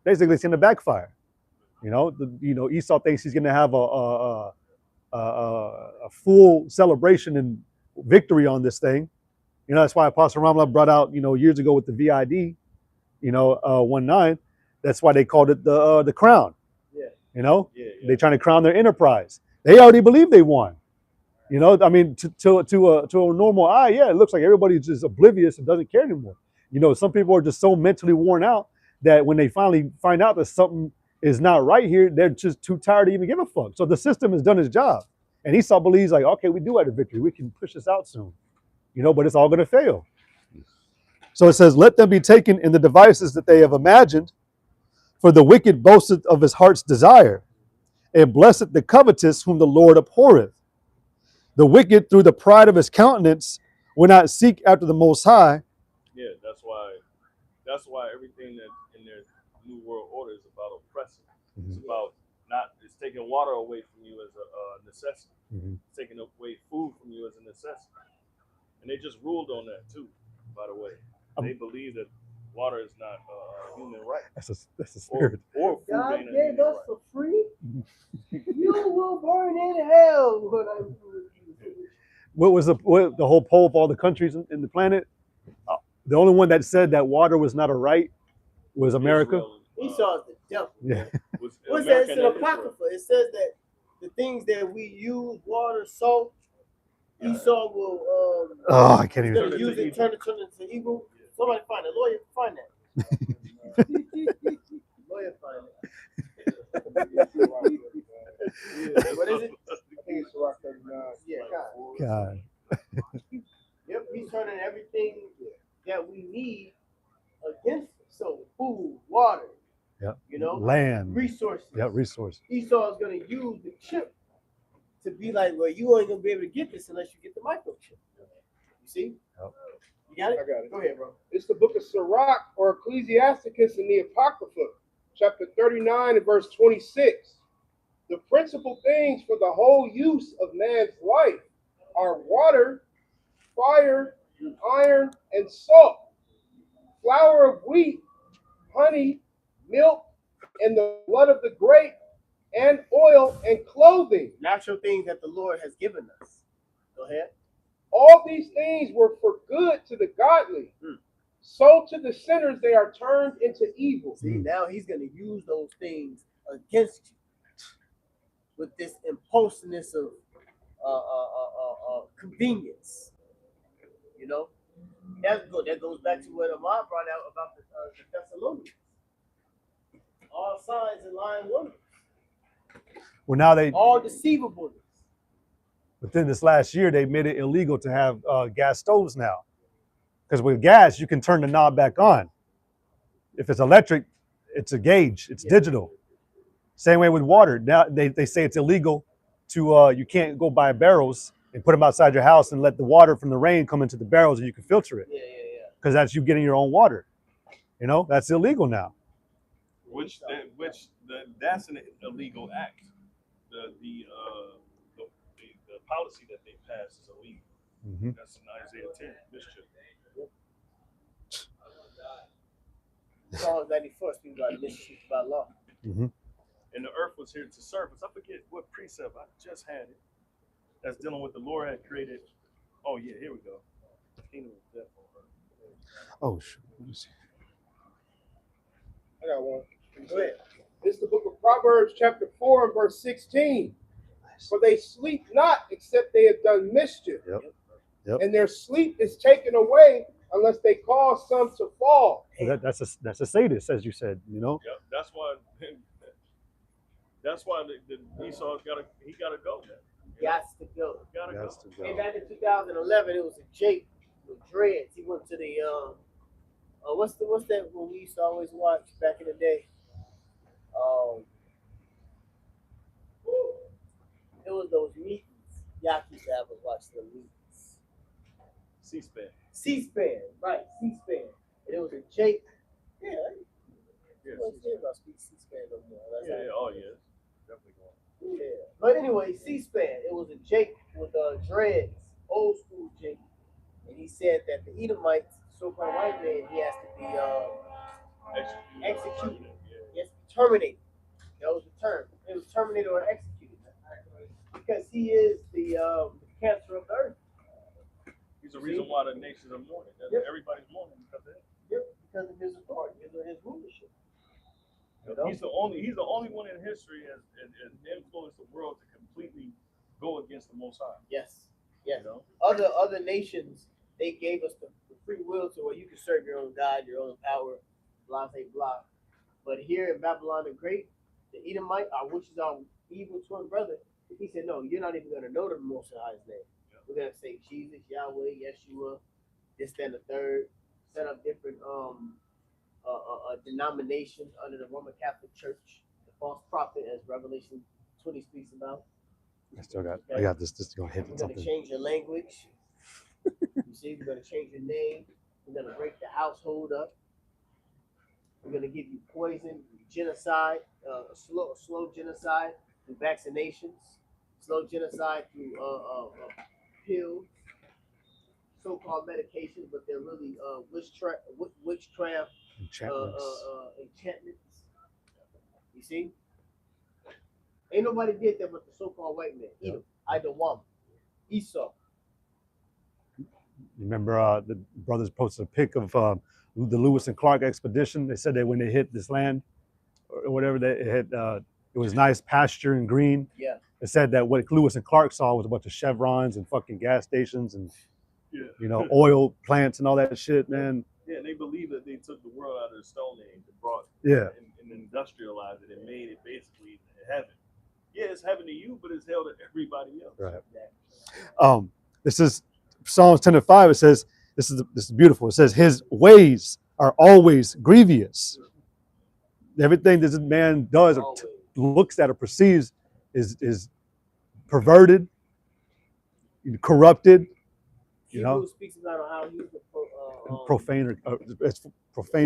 Speaker 2: basically it's going to backfire. Esau thinks he's going to have a full celebration and victory on this thing. That's why Apostle Ramla brought out, years ago with the VID, 19. That's why they called it the crown. Yeah. They're trying to crown their enterprise. They already believe they won. To a normal eye, it looks like everybody's just oblivious and doesn't care anymore. Some people are just so mentally worn out that when they finally find out that something is not right here, they're just too tired to even give a fuck. So the system has done its job. And Esau believes like, okay, we do have a victory. We can push this out soon, you know, but it's all going to fail. So it says, let them be taken in the devices that they have imagined, for the wicked boasteth of his heart's desire, and blessed the covetous whom the Lord abhorreth. The wicked through the pride of his countenance will not seek after the Most High.
Speaker 3: Yeah, that's why everything that in their new world order is about oppressing. It's about it's taking water away from you as a necessity. It's taking away food from you as a necessity. And they just ruled on that too, by the way. They believe that water is not a human right.
Speaker 2: That's a spirit.
Speaker 3: Or food
Speaker 1: God
Speaker 3: ain't a
Speaker 1: gave
Speaker 3: human
Speaker 1: us
Speaker 3: right.
Speaker 1: for free. You will burn in hell when I do with you.
Speaker 2: What was the whole poll of all the countries in the planet? The only one that said that water was not a right was America.
Speaker 3: Israel,
Speaker 1: Esau's the devil.
Speaker 2: Yeah.
Speaker 3: was
Speaker 1: What's
Speaker 3: America
Speaker 1: that? It's an
Speaker 3: and Israel.
Speaker 1: apocrypha. It says that the things that we use, water, salt, Esau will
Speaker 2: Oh, I can't
Speaker 1: he's
Speaker 2: even.
Speaker 1: gonna use it, turn it into evil. Somebody find it. Lawyer, find that. Lawyer, find it. What is it? Yeah,
Speaker 2: God.
Speaker 1: Yep, he's turning everything that we need against us. So food, water,
Speaker 2: Yep.
Speaker 1: you know,
Speaker 2: Land.
Speaker 1: resources.
Speaker 2: Yeah, resource.
Speaker 1: Esau is going to use the chip to be like, well, you ain't going to be able to get this unless you get the microchip. You see?
Speaker 2: Yep.
Speaker 1: You got it?
Speaker 7: I got it.
Speaker 1: Go ahead, bro.
Speaker 7: It's the book of Sirach or Ecclesiasticus in the Apocrypha, chapter 39 and verse 26. The principal things for the whole use of man's life are water, fire, iron, and salt, flour of wheat, honey, milk, and the blood of the grape, and oil and clothing.
Speaker 1: Natural things that the Lord has given us. Go ahead.
Speaker 7: All these things were for good to the godly. So to the sinners they are turned into evil.
Speaker 1: See, now he's going to use those things against you with this impulsiveness of convenience. You know, that's good. That goes back to what Ahmad brought out about the Thessalonians. All signs and lying wonders,
Speaker 2: Well, now they
Speaker 1: all deceivableness.
Speaker 2: within this last year they made it illegal to have gas stoves now, because with gas you can turn the knob back on. If it's electric, it's a gauge. It's digital. Same way with water. Now they say it's illegal to you can't go buy barrels and put them outside your house and let the water from the rain come into the barrels and you can filter it,
Speaker 1: Yeah.
Speaker 2: because that's you getting your own water. You know, that's illegal now.
Speaker 3: That's an illegal act. The policy that they passed is illegal. That's in Isaiah 10, mischief.
Speaker 1: Psalms 94 speaks about mischief by law.
Speaker 3: And the earth was here to serve us. I forget what precept I just had it. That's dealing with the Lord had created. Oh yeah, here we go. Kingdom of death on earth.
Speaker 2: Oh, shoot. Let me see.
Speaker 7: I got one.
Speaker 1: Go ahead.
Speaker 7: It's the book of Proverbs, chapter 4 and verse 16. For they sleep not except they have done mischief.
Speaker 2: Yep.
Speaker 7: And their sleep is taken away unless they cause some to fall.
Speaker 2: So that's a sadist, as you said. You know.
Speaker 3: Yep, that's why. That's why the Esau's gotta go.
Speaker 1: Got to go.
Speaker 3: Gotta go.
Speaker 1: Hey, back in 2011, it was a Jake with dreads. He went to the what's that one we used to always watch back in the day? It was those meetings. Y'all used to have us watch the meetings. C-SPAN, right? C-SPAN, and it was a Jake. Yeah.
Speaker 3: Yeah,
Speaker 1: I don't care about C-SPAN no more. That's
Speaker 3: yeah. Oh yeah. Definitely going.
Speaker 1: Yeah. But anyway, C-SPAN, it was a Jake with dreads, old school Jake. And he said that the Edomites, so-called white man, he has to be executed. He has to be terminated. That was the term. It was terminated or executed. Because he is the cancer of the earth.
Speaker 3: He's the reason why the nations are mourning. Everybody's mourning because of him.
Speaker 1: Yep, because of his authority, because of his rulership.
Speaker 3: He's the only one in history has influenced the world to completely go against the Most High.
Speaker 1: Yes. Yes.
Speaker 3: You know?
Speaker 1: Other nations, they gave us the free will to where you can serve your own God, your own power, blah, blah, blah. But here in Babylon the Great, the Edomite, which is our evil twin brother, He said, no, you're not even gonna know the Most High's name. We're gonna say Jesus, Yahweh, Yeshua, this, that, and the third. Set up different denominations under the Roman Catholic Church, the false prophet, as Revelation 20 speaks about.
Speaker 2: I got this. This is gonna hit
Speaker 1: We're
Speaker 2: something.
Speaker 1: gonna change your language. You see, we're gonna change your name. We're gonna break the household up. We're gonna give you poison, genocide, slow genocide through vaccinations, slow genocide through pills, so-called medications, but they're really witchcraft, enchantments. You see, ain't nobody did that but the so-called white man. Edom, Idawam, Esau.
Speaker 2: Remember, the brothers posted a pic of the Lewis and Clark expedition. They said that when they hit this land or whatever, it was nice pasture and green.
Speaker 1: Yeah.
Speaker 2: It said that what Lewis and Clark saw was a bunch of chevrons and fucking gas stations and oil plants and all that shit, man.
Speaker 3: Yeah, and they believe that they took the world out of the Stone Age and brought and industrialized it and made it basically heaven. Yeah, it's heaven to you, but it's hell to everybody else.
Speaker 2: Right. This is Psalms 10:5. It says, this is beautiful. It says, his ways are always grievous. Everything that this man does or looks at or perceives is perverted, corrupted. You know,
Speaker 1: speaks about how he's a
Speaker 2: profane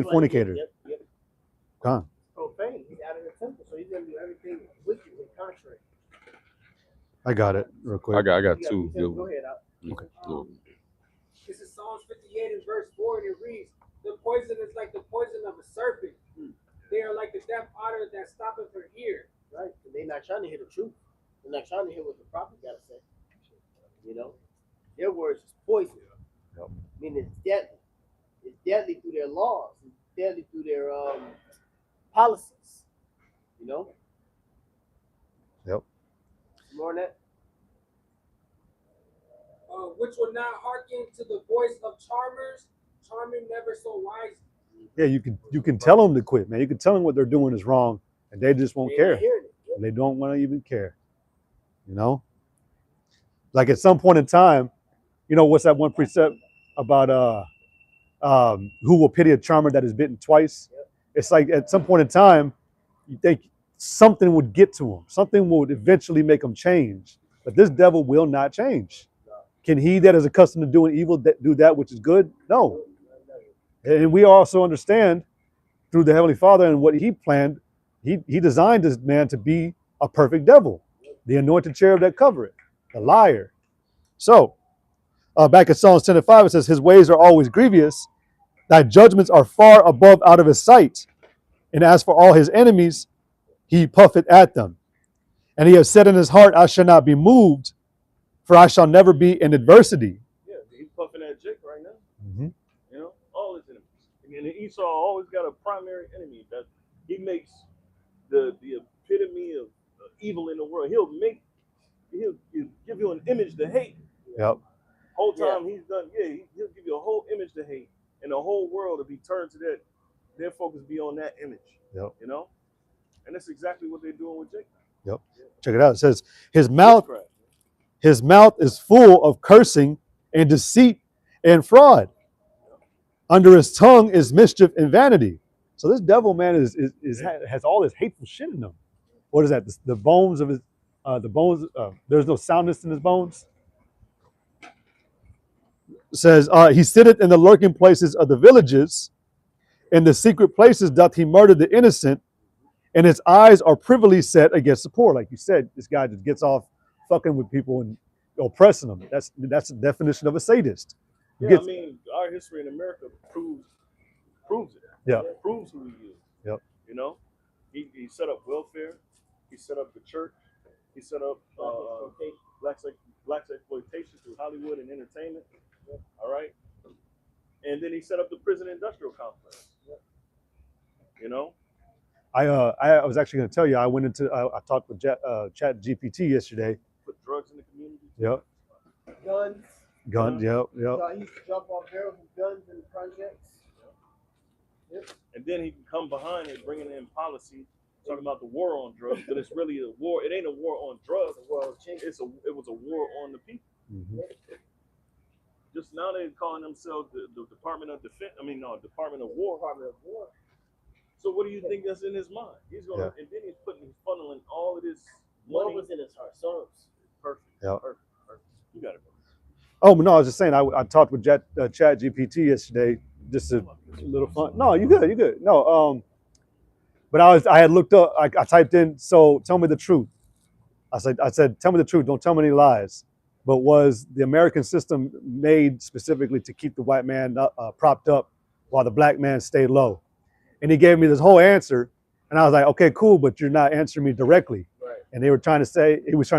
Speaker 2: fornicator.
Speaker 1: Yep.
Speaker 2: Gone.
Speaker 1: Profane. He's out of the temple, so he's gonna do everything wicked and contrary.
Speaker 2: I got it real quick.
Speaker 6: I got two.
Speaker 1: Go ahead.
Speaker 2: Okay.
Speaker 5: This is Psalms 58 and verse 4, and it reads, the poison is like the poison of a serpent. They are like the deaf otter that stoppeth her ear.
Speaker 1: Right? They're not trying to hear the truth. They're not trying to hear what the prophet got to say. You know? Their words is poison.
Speaker 2: Yep.
Speaker 1: I mean, it's deadly. It's deadly through their laws. It's deadly through their policies. You know?
Speaker 2: Yep.
Speaker 1: More on that?
Speaker 5: Which will not hearken to the voice of charmers, charming never so wise.
Speaker 2: Yeah, you can tell them to quit, man. You can tell them what they're doing is wrong, and they just won't care. They don't want to even care. You know? Like at some point in time, you know, what's that one precept about who will pity a charmer that is bitten twice? Yep. It's like at some point in time, you think something would get to him. Something would eventually make him change. But this devil will not change. Can he that is accustomed to doing evil do that which is good? No. And we also understand through the Heavenly Father and what he planned, he designed this man to be a perfect devil, the anointed cherub that cover it, the liar. So, back in Psalms 10:5, it says, his ways are always grievous. Thy judgments are far above out of his sight. And as for all his enemies, he puffeth at them. And he has said in his heart, I shall not be moved, for I shall never be in adversity.
Speaker 3: Yeah, he's puffing at Jake right now.
Speaker 2: Mm-hmm.
Speaker 3: You know, all his enemies. And Esau always got a primary enemy that he makes the epitome of evil in the world. He'll give you an image to hate.
Speaker 2: Yep.
Speaker 3: Whole time he's done, he'll give you a whole image to hate, and the whole world, if he turns to that, their focus be on that image. Yep. You know, and that's exactly what they're doing with Jacob.
Speaker 2: Yep. Check it out. It says his mouth is full of cursing and deceit and fraud. Under his tongue is mischief and vanity. So this devil man has all this hateful shit in him. What is that? The bones of his there's no soundness in his bones. It says he sitteth in the lurking places of the villages. In the secret places doth he murder the innocent, and his eyes are privily set against the poor. Like you said, this guy just gets off fucking with people and oppressing them. That's the definition of a sadist.
Speaker 3: I mean, our history in America proves it.
Speaker 2: Yeah.
Speaker 3: It proves who he is.
Speaker 2: Yep.
Speaker 3: You know, he set up welfare. He set up the church. He set up black exploitation through Hollywood and entertainment. All right. And then he set up the prison industrial complex. You know,
Speaker 2: I was actually going to tell you, I went into I talked with Chat GPT yesterday.
Speaker 3: Put drugs in the community.
Speaker 2: Yep. Guns. Yep.
Speaker 1: He used to jump off barrels with guns in the projects.
Speaker 3: Yep. And then he can come behind it, bringing in policy talking about the war on drugs, but it's really a war. It ain't a war on drugs. It was a war on the people.
Speaker 2: Mm-hmm.
Speaker 3: Just now they're calling themselves the Department of Defense. I mean, no, Department of War. So what do you think that's in his mind? He's gonna, and then he's funneling all of this money.
Speaker 1: What was in his heart? So
Speaker 3: Perfect.
Speaker 2: Yeah.
Speaker 3: Perfect. You got it.
Speaker 2: Oh no, I was just saying. I talked with Chat GPT yesterday. Just a little fun. No, you good. You good. No. But I had looked up. I typed in. So tell me the truth. I said, tell me the truth. Don't tell me any lies. But was the American system made specifically to keep the white man propped up while the black man stayed low? And he gave me this whole answer, and I was like, okay, cool, but you're not answering me directly.
Speaker 3: Right.
Speaker 2: And he was trying to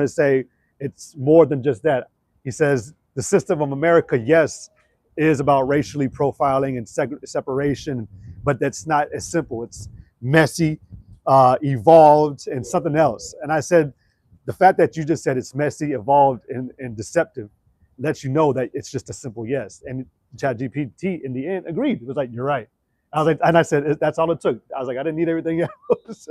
Speaker 2: say it's more than just that. He says the system of America, yes, is about racially profiling and separation, but that's not as simple. It's messy, evolved, and something else. And I said, the fact that you just said it's messy, evolved, and deceptive lets you know that it's just a simple yes. And ChatGPT in the end agreed. It was like, you're right. I was like, and I said, that's all it took. I was like, I didn't need everything else.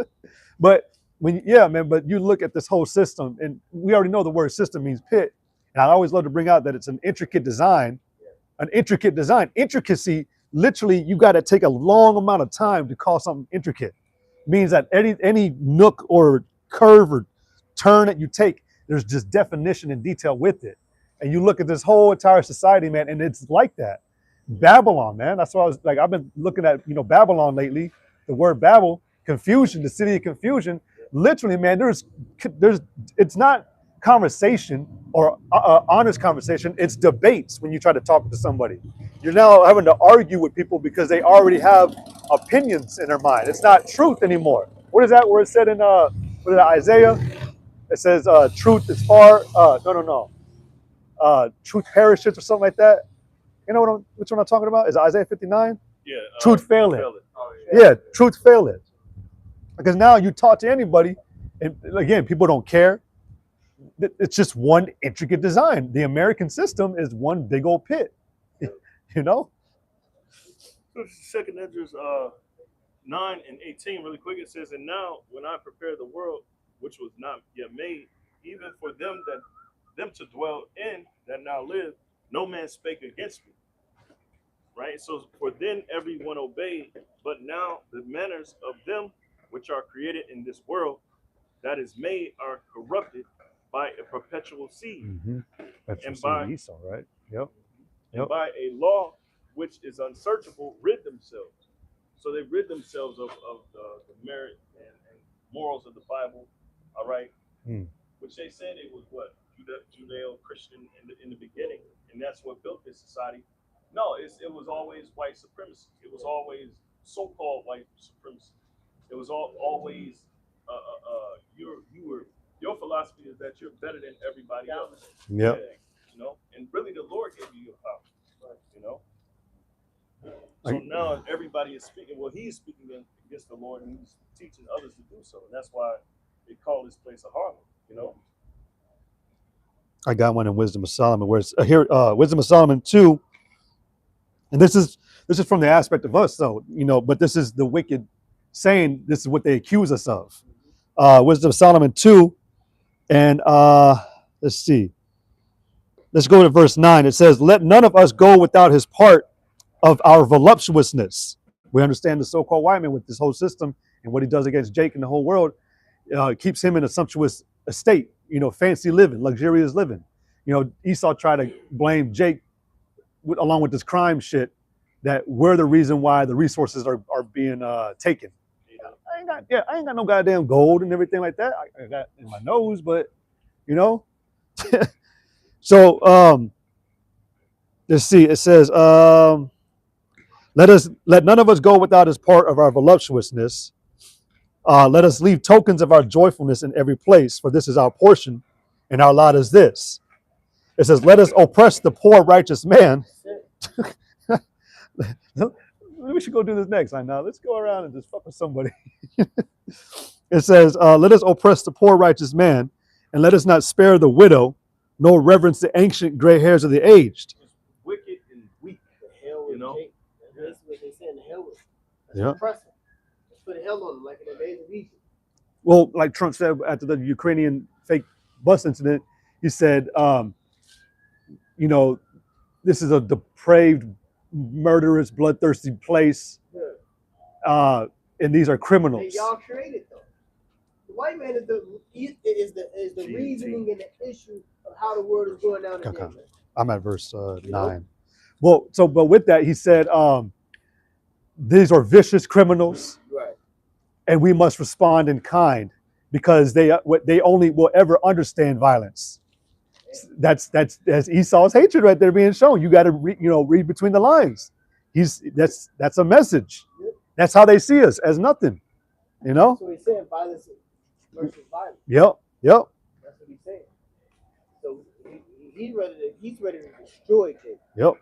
Speaker 2: But but you look at this whole system, and we already know the word system means pit. And I always love to bring out that it's an intricate design. Intricacy, literally, you got to take a long amount of time to call something intricate. It means that any nook or curve or turn that you take, there's just definition and detail with it. And you look at this whole entire society, man, and it's like that. Babylon, man. That's why I was like, I've been looking at, Babylon lately. The word Babel, confusion, the city of confusion. Literally, man, it's not conversation or honest conversation. It's debates when you try to talk to somebody. You're now having to argue with people because they already have opinions in their mind. It's not truth anymore. What is that where it said in Isaiah? It says truth is far. Truth perishes or something like that. You know which one I'm talking about? Is it Isaiah 59?
Speaker 3: Yeah.
Speaker 2: Truth faileth. Yeah, truth faileth. Because now you talk to anybody, and again, people don't care. It's just one intricate design. The American system is one big old pit.
Speaker 3: Second Esdras 9 and 18, really quick. It says, and now when I prepare the world, which was not yet made, even for them to dwell in that now live, no man spake against me. Right? So for then everyone obeyed, but now the manners of them which are created in this world that is made are corrupted by a perpetual seed.
Speaker 2: Mm-hmm.
Speaker 3: And by
Speaker 2: Esau, right? Yep.
Speaker 3: And by a law which is unsearchable, rid themselves. So they rid themselves of the merit and morals of the Bible. All right. Which they said it was what? Judeo-Christian in the beginning. And that's what built this society. No, it was always white supremacy. It was always so-called white supremacy. It was always your philosophy is that you're better than everybody else.
Speaker 2: Yep.
Speaker 3: Yeah, and really the Lord gave you your power. So now everybody is speaking. Well, he's speaking against the Lord, and he's teaching others to do so. And that's why they call this place a harlot.
Speaker 2: I got one in Wisdom of Solomon, where it's here, Wisdom of Solomon 2, and this is from the aspect of us, though, but this is the wicked saying this is what they accuse us of. Wisdom of Solomon 2, and let's see. Let's go to verse 9. It says, let none of us go without his part of our voluptuousness. We understand the so-called white man with this whole system and what he does against Jake and the whole world keeps him in a sumptuous estate, fancy living, luxurious living. Esau tried to blame Jake along with this crime shit that we're the reason why the resources are being taken. I ain't got no goddamn gold and everything like that. I got in my nose, but So let's see. It says, let none of us go without his part of our voluptuousness. Let us leave tokens of our joyfulness in every place, for this is our portion, and our lot is this. It says, let us oppress the poor righteous man. We should go do this next. Let's go around and just fuck with somebody. It says, let us oppress the poor righteous man, and let us not spare the widow, nor reverence the ancient gray hairs of the aged.
Speaker 3: Wicked and weak.
Speaker 1: The hell with Jake. That's what they said. The hell with.
Speaker 2: Yeah.
Speaker 1: Oppressive. Let's put hell on them like in the days of Egypt.
Speaker 2: well, like Trump said after the Ukrainian fake bus incident, he said, you know, this is a depraved, murderous, bloodthirsty place, and these are criminals.
Speaker 1: And y'all created them. The white man is the reasoning and the issue of how the world is going down today.
Speaker 2: Okay. I'm at verse 9. Well, but with that, he said, these are vicious criminals,
Speaker 1: Right.
Speaker 2: and we must respond in kind because they only will ever understand violence. That's Esau's hatred right there being shown. You got to read between the lines. That's a message.
Speaker 1: Yep.
Speaker 2: That's how they see us, as nothing.
Speaker 1: So he's saying violence versus violence.
Speaker 2: Yep.
Speaker 1: That's what he's saying. So he's ready to destroy things.
Speaker 2: Yep.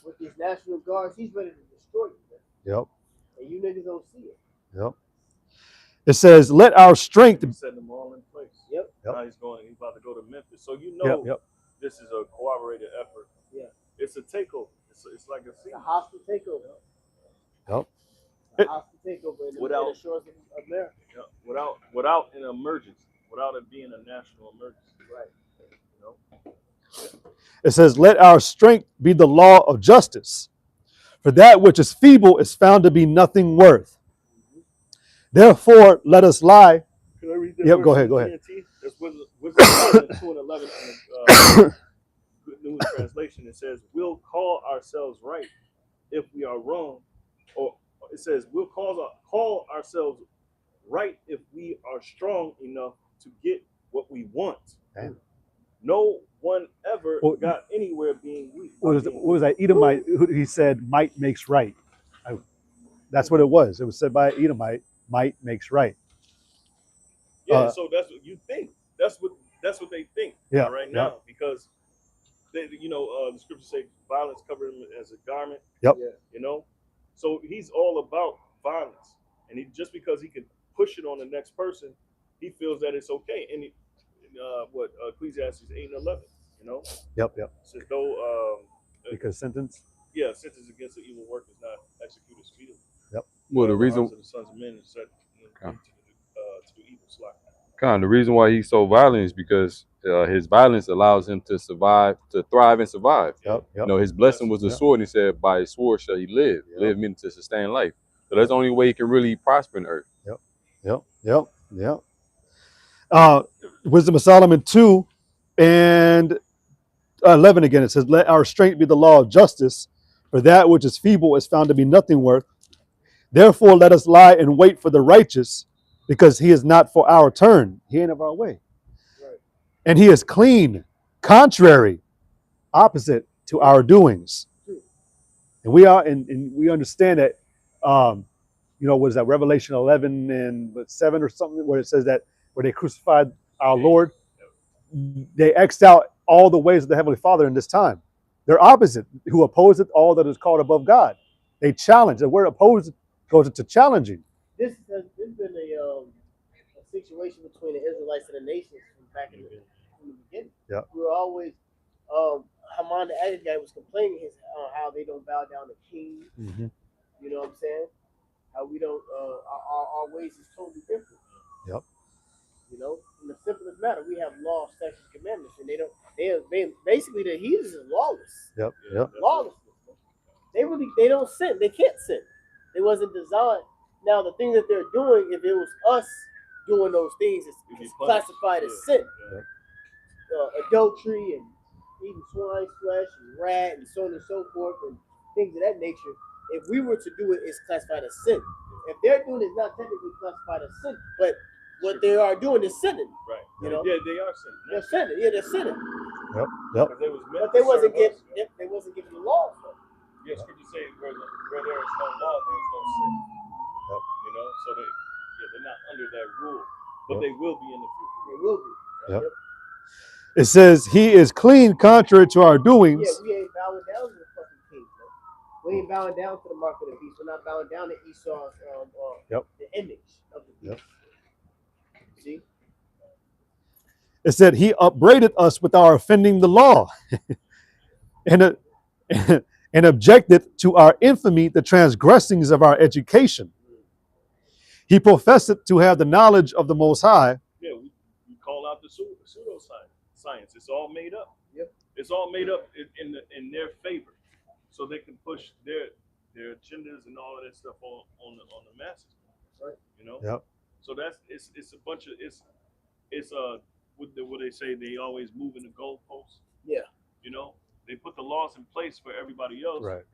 Speaker 1: With these National Guards, he's ready to destroy you.
Speaker 2: Yep.
Speaker 1: And you niggas don't see it.
Speaker 2: Yep. It says, "Let our strength."
Speaker 3: He's setting them all in place.
Speaker 1: Yep.
Speaker 3: Now he's about to go to Memphis. So you know
Speaker 2: Yep.
Speaker 3: this is a cooperated effort.
Speaker 1: Yeah.
Speaker 3: It's a takeover. It's like a
Speaker 1: It's a hostile takeover.
Speaker 2: Yep.
Speaker 1: A hostile takeover in
Speaker 3: Without-
Speaker 1: the shores of America.
Speaker 3: Yeah. Without an emergency, without it being a national emergency.
Speaker 1: Right.
Speaker 3: You know?
Speaker 2: It says, "Let our strength be the law of justice, for that which is feeble is found to be nothing worth. Therefore, let us lie."
Speaker 3: Can I read that?
Speaker 2: Yep,
Speaker 3: verse
Speaker 2: go ahead,
Speaker 3: from
Speaker 2: go ahead.
Speaker 3: TNT? That's Wisdom 2:11 in the Good News Translation. It says, "We'll call ourselves right if we are wrong," or it says, "We'll call ourselves right if we are strong enough to get what we want."
Speaker 2: Damn.
Speaker 3: No one ever
Speaker 2: Well,
Speaker 3: got anywhere being weak.
Speaker 2: What was that Edomite? He said, "Might makes right." That's what it was. It was said by an Edomite, "Might makes right."
Speaker 3: Yeah, so that's what you think. That's what they think
Speaker 2: Yeah,
Speaker 3: right
Speaker 2: yeah.
Speaker 3: now, because they, the scriptures say violence covered him as a garment.
Speaker 2: Yep.
Speaker 3: Yeah. So he's all about violence, and just because he can push it on the next person, he feels that it's okay. And Ecclesiastes 8:11,
Speaker 2: Yep.
Speaker 3: says though
Speaker 2: Because sentence.
Speaker 3: sentence against the evil work is not executed speedily.
Speaker 6: Well, the reason,
Speaker 3: The sons of men is set to the evil slack.
Speaker 6: the reason why he's so violent is because his violence allows him to thrive and survive.
Speaker 2: Yep.
Speaker 6: His blessing was the sword, and he said, "By his sword shall he live."
Speaker 2: Yep.
Speaker 6: Live meaning to sustain life. So that's the only way he can really prosper in the earth.
Speaker 2: Yep. Wisdom of Solomon 2 and 11 again. It says, "Let our strength be the law of justice, for that which is feeble is found to be nothing worth. Therefore, let us lie and wait for the righteous, because he is not for our turn." He ain't of our way.
Speaker 1: Right.
Speaker 2: And he is clean, contrary, opposite to our doings. And we understand that, what is that, Revelation 11 and 7 or something, where it says that where they crucified our Lord, they X'd out all the ways of the Heavenly Father in this time. They're opposite, who oppose it, all that is called above God. They challenge. The word opposed goes into challenging.
Speaker 1: This has been a situation between the Israelites and the nations from back from the beginning.
Speaker 2: Yeah.
Speaker 1: We were always Haman the Agagite was complaining how they don't bow down to kings.
Speaker 2: Mm-hmm.
Speaker 1: You know what I'm saying? How we don't our ways is totally different.
Speaker 2: Yep.
Speaker 1: In the simplest matter, we have law, statutes, commandments, and they basically the heathens is lawless.
Speaker 2: Yep.
Speaker 1: Lawlessness. They don't sin. They can't sin. It wasn't designed. Now the thing that they're doing, if it was us doing those things, it's classified as sin. Adultery and eating swine's flesh and rat and so on and so forth and things of that nature. If we were to do it, it's classified as sin. If they're doing it, it's not technically classified as sin, but what they are doing is sinning.
Speaker 3: Right.
Speaker 1: Yeah,
Speaker 3: they are sinning.
Speaker 1: They're sinning. Yeah, they're sinning.
Speaker 2: Yep.
Speaker 1: But they wasn't given the law for it.
Speaker 3: Yeah, scripture say where there is no law, there is no sin.
Speaker 2: Yep.
Speaker 3: So they're not under that rule, but they will be in the future.
Speaker 1: They will be.
Speaker 2: Yep. It says he is clean, contrary to our doings.
Speaker 1: Yeah, we ain't bowing down to the fucking king. Bro. We ain't bowing down to the mark of the beast. We're not bowing down to Esau's the image of the beast. See?
Speaker 2: It said he upbraided us with our offending the law, and objected to our infamy the transgressings of our education. He professed to have the knowledge of the Most High.
Speaker 3: Yeah, we call out the pseudoscience. It's all made up.
Speaker 1: Yep.
Speaker 3: It's all made up in their favor, so they can push their agendas and all of that stuff on the masses.
Speaker 1: Right.
Speaker 3: You know.
Speaker 2: Yep.
Speaker 3: So it's a bunch of what they say, they always moving the goalposts.
Speaker 1: Yeah.
Speaker 3: You know, they put the laws in place for everybody else.
Speaker 2: Right.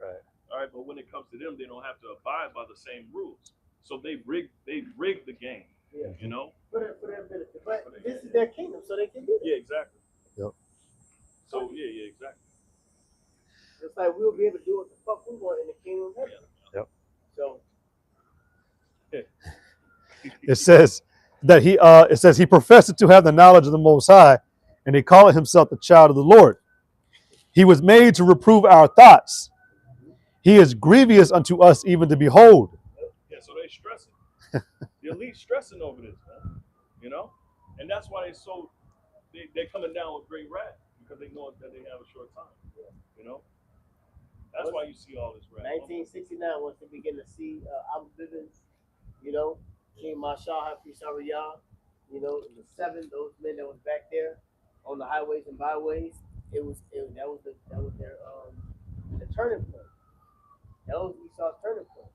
Speaker 3: All right, but when it comes to them, they don't have to abide by the same rules. So they rigged the game.
Speaker 1: Yeah.
Speaker 3: You know.
Speaker 1: For their benefit. But this is their kingdom, so they can do that.
Speaker 3: Yeah, exactly.
Speaker 2: Yep.
Speaker 3: So yeah, exactly.
Speaker 1: It's like we'll be able to do what the fuck we want in the kingdom of heaven.
Speaker 2: Yep.
Speaker 1: So
Speaker 2: It says that he professed to have the knowledge of the Most High, and he called himself the child of the Lord. He was made to reprove our thoughts. He is grievous unto us even to behold.
Speaker 3: Yeah, so they stressing. The elite stressing over this, man. You know, and that's why they're coming down with great wrath, because they know that they have a short time. You know, that's why you see all this wrath.
Speaker 1: 1969 was to begin to see Abu Bivens, you know, King Marshal Hafiz Shariah, you know, the 7, those men that was back there on the highways and byways. That was their the turning point. That was Esau's turning point.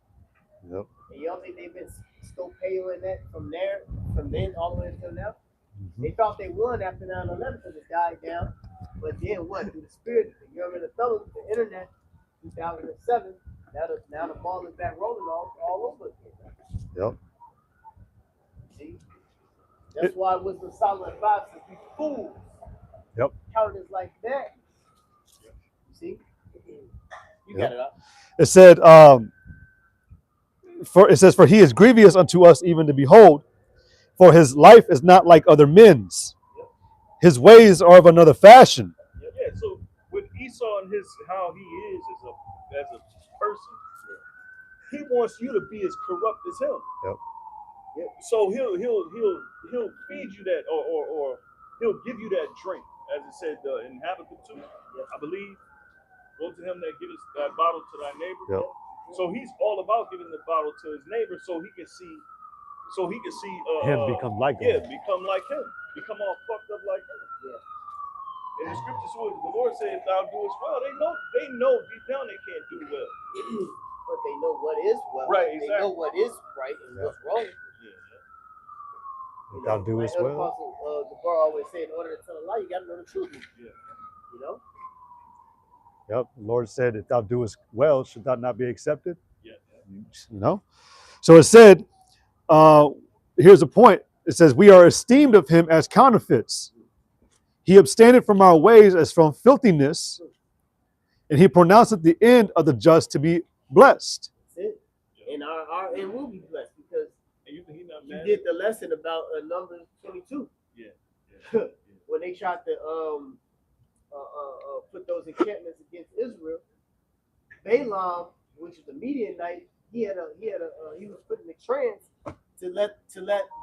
Speaker 2: Yep.
Speaker 1: And you don't think they've been still paying that from then all the way until now? They thought they won after 9/11 because it died down. But then what? Through the spirit, you remember the fellows, the internet, 2007, now the ball is back rolling all over again.
Speaker 2: Yep.
Speaker 1: See? That's why Wisdom Solomon 5 says, "You fools."
Speaker 2: Yep.
Speaker 1: Cowardice like that. You see? You got it up.
Speaker 2: It said, for he is grievous unto us even to behold, for his life is not like other men's. His ways are of another fashion.
Speaker 3: Yeah. So with Esau and how he is as a person, he wants you to be as corrupt as him.
Speaker 2: Yep.
Speaker 3: So he'll feed you that, or he'll give you that drink, as it said in Habakkuk 2, I believe. Go to him that giveth that bottle to thy neighbor.
Speaker 2: Yep.
Speaker 3: So he's all about giving the bottle to his neighbor, so he can see
Speaker 2: Him become like him.
Speaker 3: Yeah, become like him, become all fucked up like him.
Speaker 1: Yeah.
Speaker 3: In the scriptures, the Lord said, "If thou doest well," they know deep down they can't do well.
Speaker 1: But they know what is well.
Speaker 3: Right,
Speaker 1: They
Speaker 3: exactly.
Speaker 1: know what is right and what's wrong.
Speaker 2: If thou doest well.
Speaker 1: Apostle the bar always say, in order to tell a lie, you got to know the truth.
Speaker 3: Yeah.
Speaker 1: You know?
Speaker 2: Yep. The Lord said, if thou doest well, should thou not be accepted?
Speaker 3: Yeah.
Speaker 2: You know? So it said, here's a point. It says, we are esteemed of him as counterfeits. He abstained from our ways as from filthiness, and he pronounced the end of the just to be blessed.
Speaker 1: That's it. And our end will be blessed because
Speaker 3: And he not
Speaker 1: you
Speaker 3: mad.
Speaker 1: did the lesson about Numbers 22.
Speaker 3: Yeah.
Speaker 1: When they tried to put those encampments against Israel, Balaam, which is the Midianite, he was put in a trance to let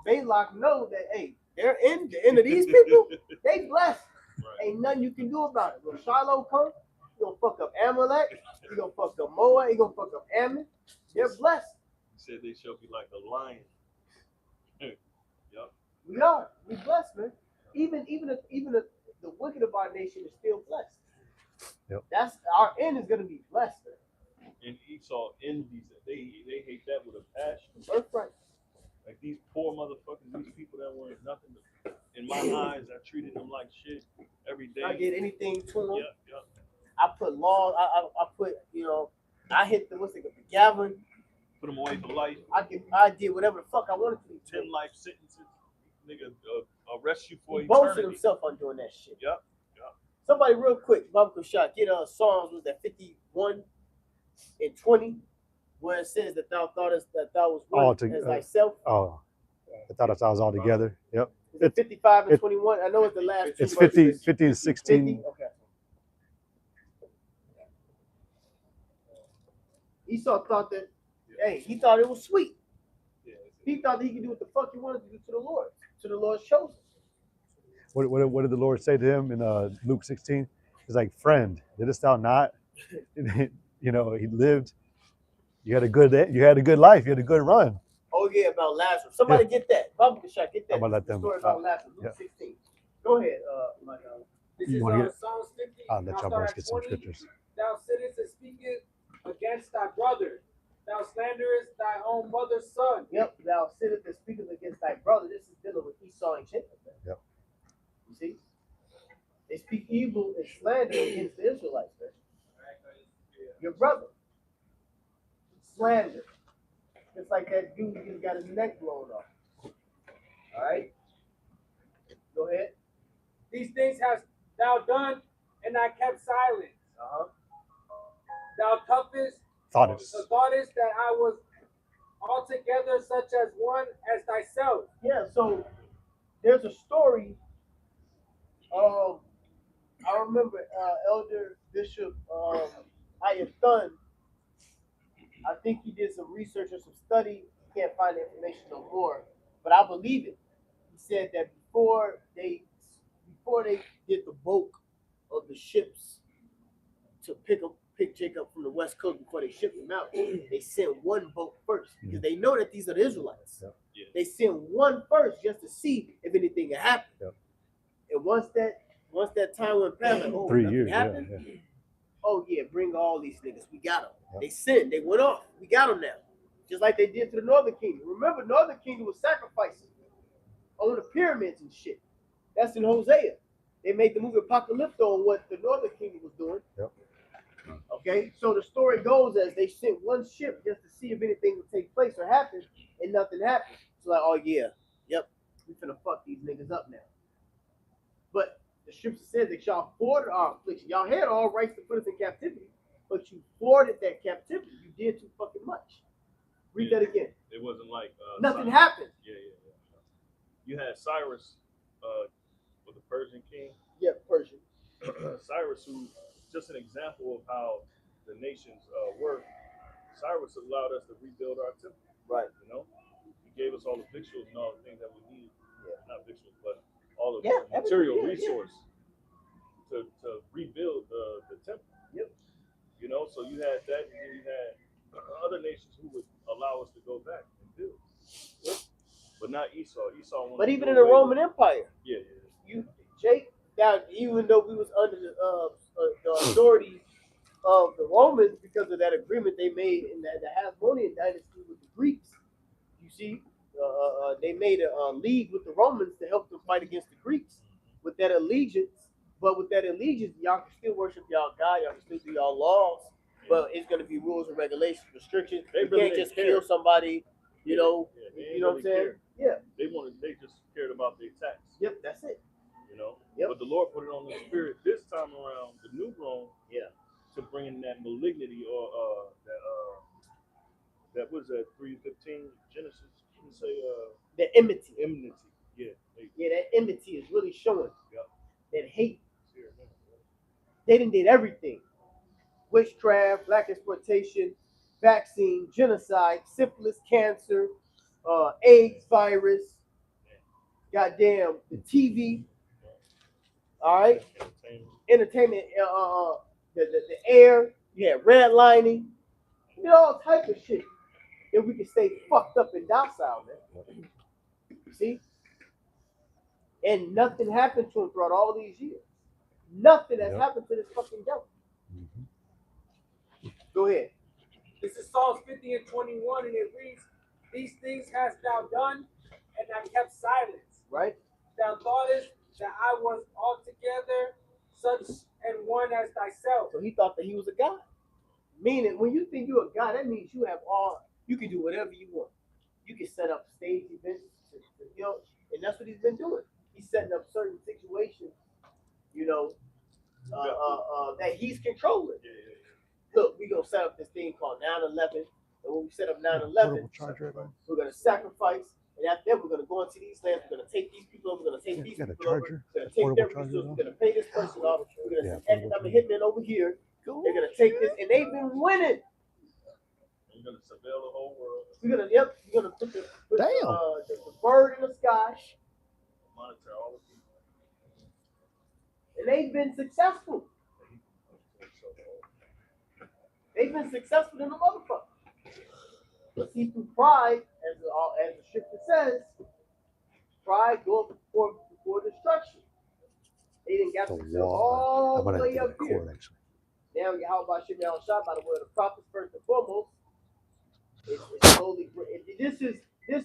Speaker 1: Balak know that, hey, they're in the end of these people, they blessed.
Speaker 3: Right.
Speaker 1: Ain't nothing you can do about it. When Shiloh comes, he gonna fuck up Amalek, he gonna fuck up Moab, he gonna fuck up Ammon. They're blessed.
Speaker 3: He said they shall be like a lion. Yep.
Speaker 1: We are. We blessed, man. Even the wicked of our nation is still blessed.
Speaker 2: Yep.
Speaker 1: That's our end is gonna be blessed, man.
Speaker 3: And Esau envies it. They hate that with a passion.
Speaker 1: Birthright.
Speaker 3: Like these poor motherfuckers, these people that weren't nothing. In my eyes, I treated them like shit every day.
Speaker 1: I get anything to them.
Speaker 3: Yep.
Speaker 1: I put laws. I put, I hit the gavel.
Speaker 3: Put them away for life.
Speaker 1: I did whatever the fuck I wanted to do.
Speaker 3: 10 life sentences. Nigga, arrest you for
Speaker 1: He boasted
Speaker 3: eternity.
Speaker 1: himself on doing that shit.
Speaker 3: Yep.
Speaker 1: Somebody real quick, Bumble Shot, get Psalms was that 51 and 20, where it says that thou thoughtest that thou was one as thyself.
Speaker 2: Oh, I thought I was all together. Yep.
Speaker 1: Is it 55 and 21? I know it's the last two
Speaker 2: It's
Speaker 1: verses.
Speaker 2: 50 and 16.
Speaker 1: 50? Okay. Esau thought that, he thought it was sweet.
Speaker 3: Yeah.
Speaker 1: He thought that he could do what the fuck he wanted to do to the Lord, to the Lord's chosen.
Speaker 2: What did the Lord say to him in Luke 16? He's like, friend, didst thou not? He lived. You had a good life. You had a good run.
Speaker 1: Oh Oh yeah, about Lazarus. Somebody get that. Bumble shot. Get that.
Speaker 2: I'm gonna let
Speaker 1: The
Speaker 2: them.
Speaker 1: story about Lazarus. Luke
Speaker 2: Yeah.
Speaker 1: 16. Go ahead, my
Speaker 5: This
Speaker 2: You
Speaker 5: is
Speaker 2: wanna get-
Speaker 5: Psalms 50.
Speaker 2: I'll let
Speaker 5: I'll
Speaker 2: y'all
Speaker 5: start
Speaker 2: boys
Speaker 5: at
Speaker 2: get some
Speaker 5: 20.
Speaker 2: scriptures.
Speaker 5: Thou sittest and speakest against thy brother. Thou slanderest thy own mother's son.
Speaker 1: Yep. Thou sittest and speakest against thy brother. This is dealing with Esau and Jacob.
Speaker 2: Yep.
Speaker 1: You see, they speak evil and slander against the Israelites, man. Your brother. Slander. It's like that dude who got his neck blown off. All right. Go ahead.
Speaker 5: These things hast thou done, and I kept silence. Thou
Speaker 2: Thoughtest.
Speaker 5: thoughtest that I was altogether such as one as thyself.
Speaker 1: Yeah. So there's a story. I remember Elder Bishop Ayathan. I think he did some research or some study. Can't find the information no more, but I believe it. He said that before they did the bulk of the ships to pick Jacob from the west coast before they shipped him out, they sent one boat first because they know that these are the Israelites.
Speaker 2: Yep.
Speaker 3: Yeah.
Speaker 1: They sent one first just to see if anything had happened.
Speaker 2: Yep.
Speaker 1: And once that time went past, like, oh,
Speaker 2: 3
Speaker 1: nothing
Speaker 2: years.
Speaker 1: happened.
Speaker 2: Yeah.
Speaker 1: Oh yeah, bring all these niggas. We got them.
Speaker 2: Yep.
Speaker 1: They sinned. They went off. We got them now. Just like they did to the Northern Kingdom. Remember, Northern Kingdom was sacrificing on the pyramids and shit. That's in Hosea. They made the movie Apocalypto on what the Northern Kingdom was doing.
Speaker 2: Yep.
Speaker 1: Okay, so the story goes as they sent one ship just to see if anything would take place or happen, and nothing happened. So like, oh yeah, yep, we finna fuck these niggas up now. But the scripture says that y'all thwarted our affliction. Y'all had all rights to put us in captivity, but you thwarted that captivity. You did too fucking much. Read that again.
Speaker 3: It wasn't like
Speaker 1: Nothing
Speaker 3: Cyrus.
Speaker 1: happened.
Speaker 3: Yeah. You had Cyrus, with the Persian king.
Speaker 1: Yeah, Persian.
Speaker 3: Cyrus, who just an example of how the nations work. Cyrus allowed us to rebuild our temple.
Speaker 1: Right.
Speaker 3: You know, he gave us all the victuals and all the things that we need.
Speaker 1: Yeah.
Speaker 3: Not victuals, but all the
Speaker 1: Yeah,
Speaker 3: material
Speaker 1: everything, yeah,
Speaker 3: resource to rebuild the temple.
Speaker 1: Yep.
Speaker 3: You know, so you had that, and then you had other nations who would allow us to go back and build. Yep. But not Esau. Esau wanted
Speaker 1: But
Speaker 3: to
Speaker 1: even
Speaker 3: go
Speaker 1: in the
Speaker 3: away
Speaker 1: Roman
Speaker 3: with-
Speaker 1: Empire, Jake, now even though we was under the authority of the Romans because of that agreement they made in the Hasmonean dynasty with the Greeks, you see, they made a league with the Romans to help them fight against the Greeks with that allegiance. But with that allegiance, y'all can still worship y'all God, y'all can still do y'all laws, but it's going to be rules and regulations, restrictions.
Speaker 3: They
Speaker 1: You
Speaker 3: really
Speaker 1: can't just
Speaker 3: didn't
Speaker 1: kill
Speaker 3: care.
Speaker 1: somebody, you know.
Speaker 3: Yeah, they
Speaker 1: You know what I'm
Speaker 3: ain't
Speaker 1: saying?
Speaker 3: really
Speaker 1: Yeah.
Speaker 3: They just cared about the attacks.
Speaker 1: Yep. That's it.
Speaker 3: You know.
Speaker 1: Yep.
Speaker 3: But the Lord put it on the spirit this time around, the new Rome.
Speaker 1: Yeah.
Speaker 3: To bring in that malignity or that was that 3:15 Genesis. You say
Speaker 1: The enmity.
Speaker 3: enmity. Yeah.
Speaker 1: Yeah, that enmity is really showing.
Speaker 3: Yep.
Speaker 1: That hate.
Speaker 3: Here, man.
Speaker 1: They did everything. Witchcraft, black exploitation, vaccine, genocide, syphilis, cancer, AIDS virus, goddamn, the TV, all right, entertainment, the air, you had redlining, you know, all type of shit. If we can stay fucked up and docile, man. You see? And nothing happened to him throughout all these years. Nothing has happened to this fucking devil. Go ahead.
Speaker 5: This is Psalms 50 and 21, and it reads, These things hast thou done, and I kept silence.
Speaker 1: Right?
Speaker 5: Thou thoughtest that I was altogether such and one as thyself.
Speaker 1: So he thought that he was a god. Meaning, when you think you're a god, that means you have you can do whatever you want. You can set up stage events, you know, and that's what he's been doing. He's setting up certain situations, you know, that he's controlling. Look, we're going to set up this thing called 9/11. And when we set up 9/11, we're going to sacrifice. And after that, we're going to go into these lands. We're going to take these people over. We're going to take these people over. We're going to take their resources. We're going to pay this person off. We're going to send economic hitmen over here. They're going to take this. And they've been winning.
Speaker 3: You're going to surveil the whole world.
Speaker 1: We're going to put the bird in the sky.
Speaker 3: Monitor all the people.
Speaker 1: And they've been successful. They've been successful in the motherfucker. But see, through pride, as the scripture says, pride goes before destruction. They didn't got
Speaker 2: The
Speaker 1: themselves
Speaker 2: wall.
Speaker 1: all
Speaker 2: I'm
Speaker 1: the
Speaker 2: gonna have
Speaker 1: way
Speaker 2: to
Speaker 1: up here.
Speaker 2: record actually.
Speaker 1: Now, Yahweh Shem Shah, by the word of the prophets, first and foremost, it's slowly. This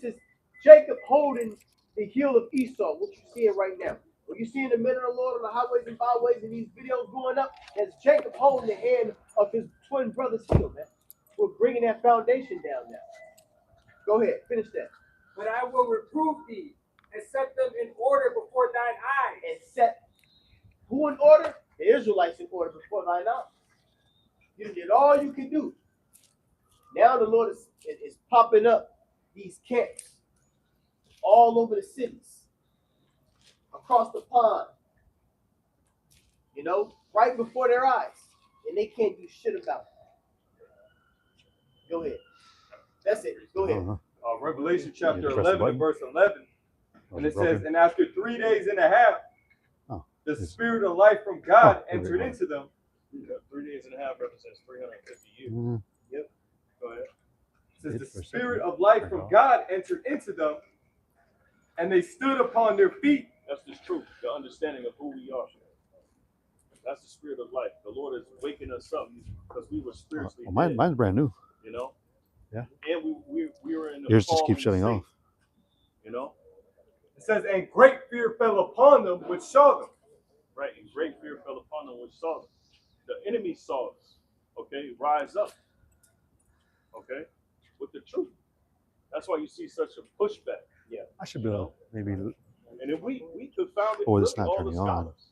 Speaker 1: is Jacob holding the heel of Esau. What you seeing right now? What you see in the men of the Lord on the highways and byways and these videos going up, that's Jacob holding the hand of his twin brother's heel, man. We're bringing that foundation down now. Go ahead, finish that.
Speaker 5: But I will reprove thee and set them in order before thine eyes.
Speaker 1: And set who in order? The Israelites in order before thine eyes. You did all you could do. Now the Lord is popping up these camps all over the cities, across the pond, you know, right before their eyes, and they can't do shit about it. Go ahead. That's it. Go ahead.
Speaker 8: Revelation chapter
Speaker 2: You press the
Speaker 8: 11
Speaker 2: button?
Speaker 8: and verse 11.
Speaker 2: Oh,
Speaker 8: And it
Speaker 2: broken?
Speaker 8: says, and after 3 days and a half,
Speaker 2: Oh,
Speaker 8: the
Speaker 2: it's-
Speaker 8: spirit of life from God
Speaker 2: Oh,
Speaker 8: entered
Speaker 2: okay.
Speaker 8: into them.
Speaker 3: 3 days and a half represents 350 years.
Speaker 2: Mhm.
Speaker 3: Go ahead.
Speaker 8: It says,
Speaker 2: Hit
Speaker 8: the
Speaker 2: for a
Speaker 8: spirit
Speaker 2: second.
Speaker 8: of life
Speaker 2: Turn it
Speaker 8: from
Speaker 2: off.
Speaker 8: God entered into them, and they stood upon their feet.
Speaker 3: That's the truth, the understanding of who we are. That's the spirit of life. The Lord is waking us up because we were spiritually
Speaker 2: Well,
Speaker 3: dead,
Speaker 2: mine's brand new.
Speaker 3: you know?
Speaker 2: Yeah.
Speaker 3: And we were in the
Speaker 2: Yours just
Speaker 3: fallen
Speaker 2: keeps shutting
Speaker 3: state,
Speaker 2: off.
Speaker 3: you know?
Speaker 8: It says, and great fear fell upon them which saw them.
Speaker 3: Right, and great fear fell upon them which saw them. The enemy saw us, okay, rise up, okay, with the truth. That's why you see such a pushback. Yeah.
Speaker 2: I should be able to maybe.
Speaker 3: And then we confounded
Speaker 2: Oh,
Speaker 3: really
Speaker 2: it's not
Speaker 3: all the
Speaker 2: turning on.
Speaker 3: scholars.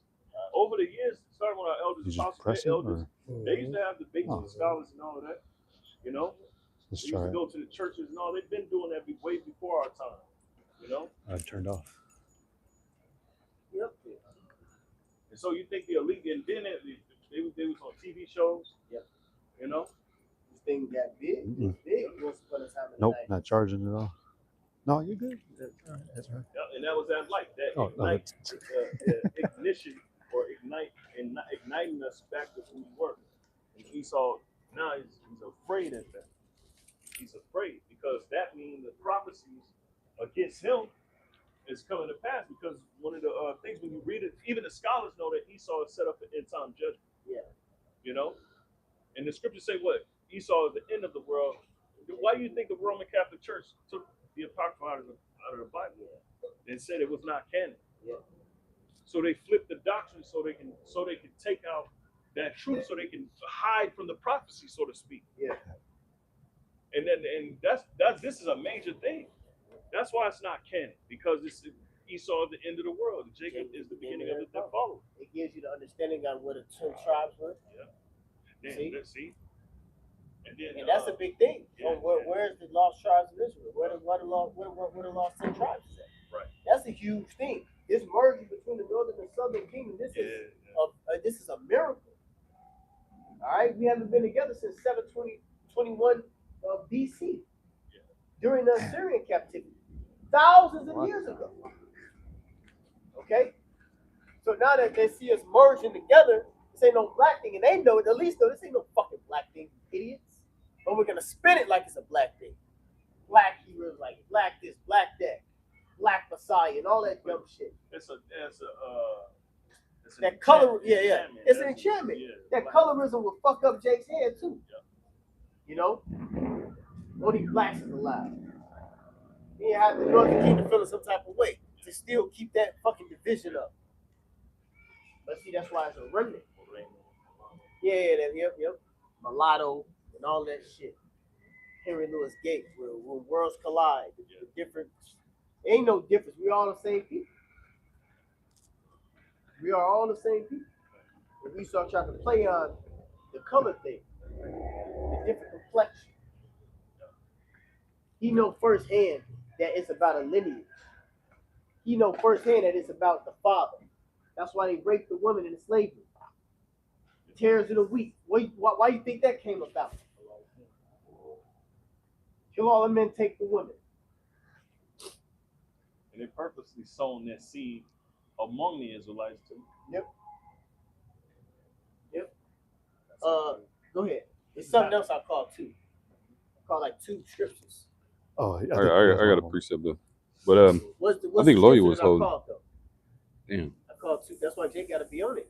Speaker 3: Over the years, starting with our elders,
Speaker 2: You just
Speaker 3: apostles,
Speaker 2: press it,
Speaker 3: their elders,
Speaker 2: or
Speaker 3: they used to have debates
Speaker 2: Oh.
Speaker 3: with scholars and all of that, you know?
Speaker 2: let's
Speaker 3: They used
Speaker 2: try
Speaker 3: to
Speaker 2: it.
Speaker 3: go to the churches and all. They've been doing that way before our time, you know?
Speaker 2: I turned off.
Speaker 3: Yep. And so you think the elite, and then they was on TV shows. Yep. You know?
Speaker 1: This thing got big.
Speaker 2: Mm-mm.
Speaker 1: Big once upon a time in the
Speaker 2: Nope,
Speaker 1: night.
Speaker 2: not charging at all. No, you're good. That's all right. That's all right.
Speaker 3: Yeah, and that was that light, that
Speaker 2: Oh, no,
Speaker 3: ignite, ignition, or igniting us back to who we were. And Esau, now he's afraid of that. He's afraid because that means the prophecies against him is coming to pass. Because one of the things when you read it, even the scholars know that Esau is set up for end time judgment.
Speaker 1: Yeah.
Speaker 3: You know, and the scriptures say what? Esau is the end of the world. Why do you think the Roman Catholic Church took the Apocrypha out of the Bible and said it was not canon?
Speaker 1: Yeah.
Speaker 3: So they flipped the doctrine so they can take out that truth, so they can hide from the prophecy, so to speak.
Speaker 1: Yeah.
Speaker 3: And that's this is a major thing. That's why it's not canon, because it's Esau at the end of the world. Jacob is the beginning of the follower.
Speaker 1: It gives you the understanding on where the 10 tribes were.
Speaker 3: Yeah. Then,
Speaker 1: See?
Speaker 3: let's see. And then
Speaker 1: And that's a big thing.
Speaker 3: yeah,
Speaker 1: Where's the lost tribes of Israel? Where the lost 10 tribes is at?
Speaker 3: Right.
Speaker 1: That's a huge thing. This merging between the northern and southern kingdom, this is a miracle. All right, we haven't been together since 721 BC, during the Assyrian captivity, thousands of years ago. Okay, so now that they see us merging together, this ain't no black thing, and they know it. At least though, this ain't no fucking black thing, you idiots. But we're gonna spin it like it's a black thing. Black heroes, like black this, black that, black Messiah, and all that dumb shit.
Speaker 3: it's
Speaker 1: That
Speaker 3: an
Speaker 1: color,
Speaker 3: enchantment.
Speaker 1: it's an
Speaker 3: That's-
Speaker 1: enchantment.
Speaker 3: yeah,
Speaker 1: That
Speaker 3: black.
Speaker 1: colorism will fuck up Jake's head too.
Speaker 3: Yeah.
Speaker 1: You know, only blacks is allowed. You have the Northern Kingdom feeling some type of way to still keep that fucking division up. But see, that's why it's a remnant. Yeah, yep. Mulatto and all that shit. Henry Louis Gates, where worlds collide, the different. Ain't no difference. We all the same people. We are all the same people. If we start trying to play on the color thing, the different complexion, he know firsthand that it's about a lineage. He know firsthand that it's about the father. That's why they raped the woman into slavery. The tares of the wheat. Why you think that came about? Kill all the men, take the women.
Speaker 3: And they purposely sown that seed among the Israelites too.
Speaker 1: Yep. Go ahead. There's something else I call too. called like two scriptures.
Speaker 2: Oh,
Speaker 6: I got a precept there, but
Speaker 1: What's
Speaker 6: I think
Speaker 1: the
Speaker 6: Lawyer
Speaker 1: scripture
Speaker 6: was
Speaker 1: that I
Speaker 6: holding.
Speaker 1: called, though?
Speaker 6: Damn.
Speaker 1: I called two. That's why Jake got to be on it.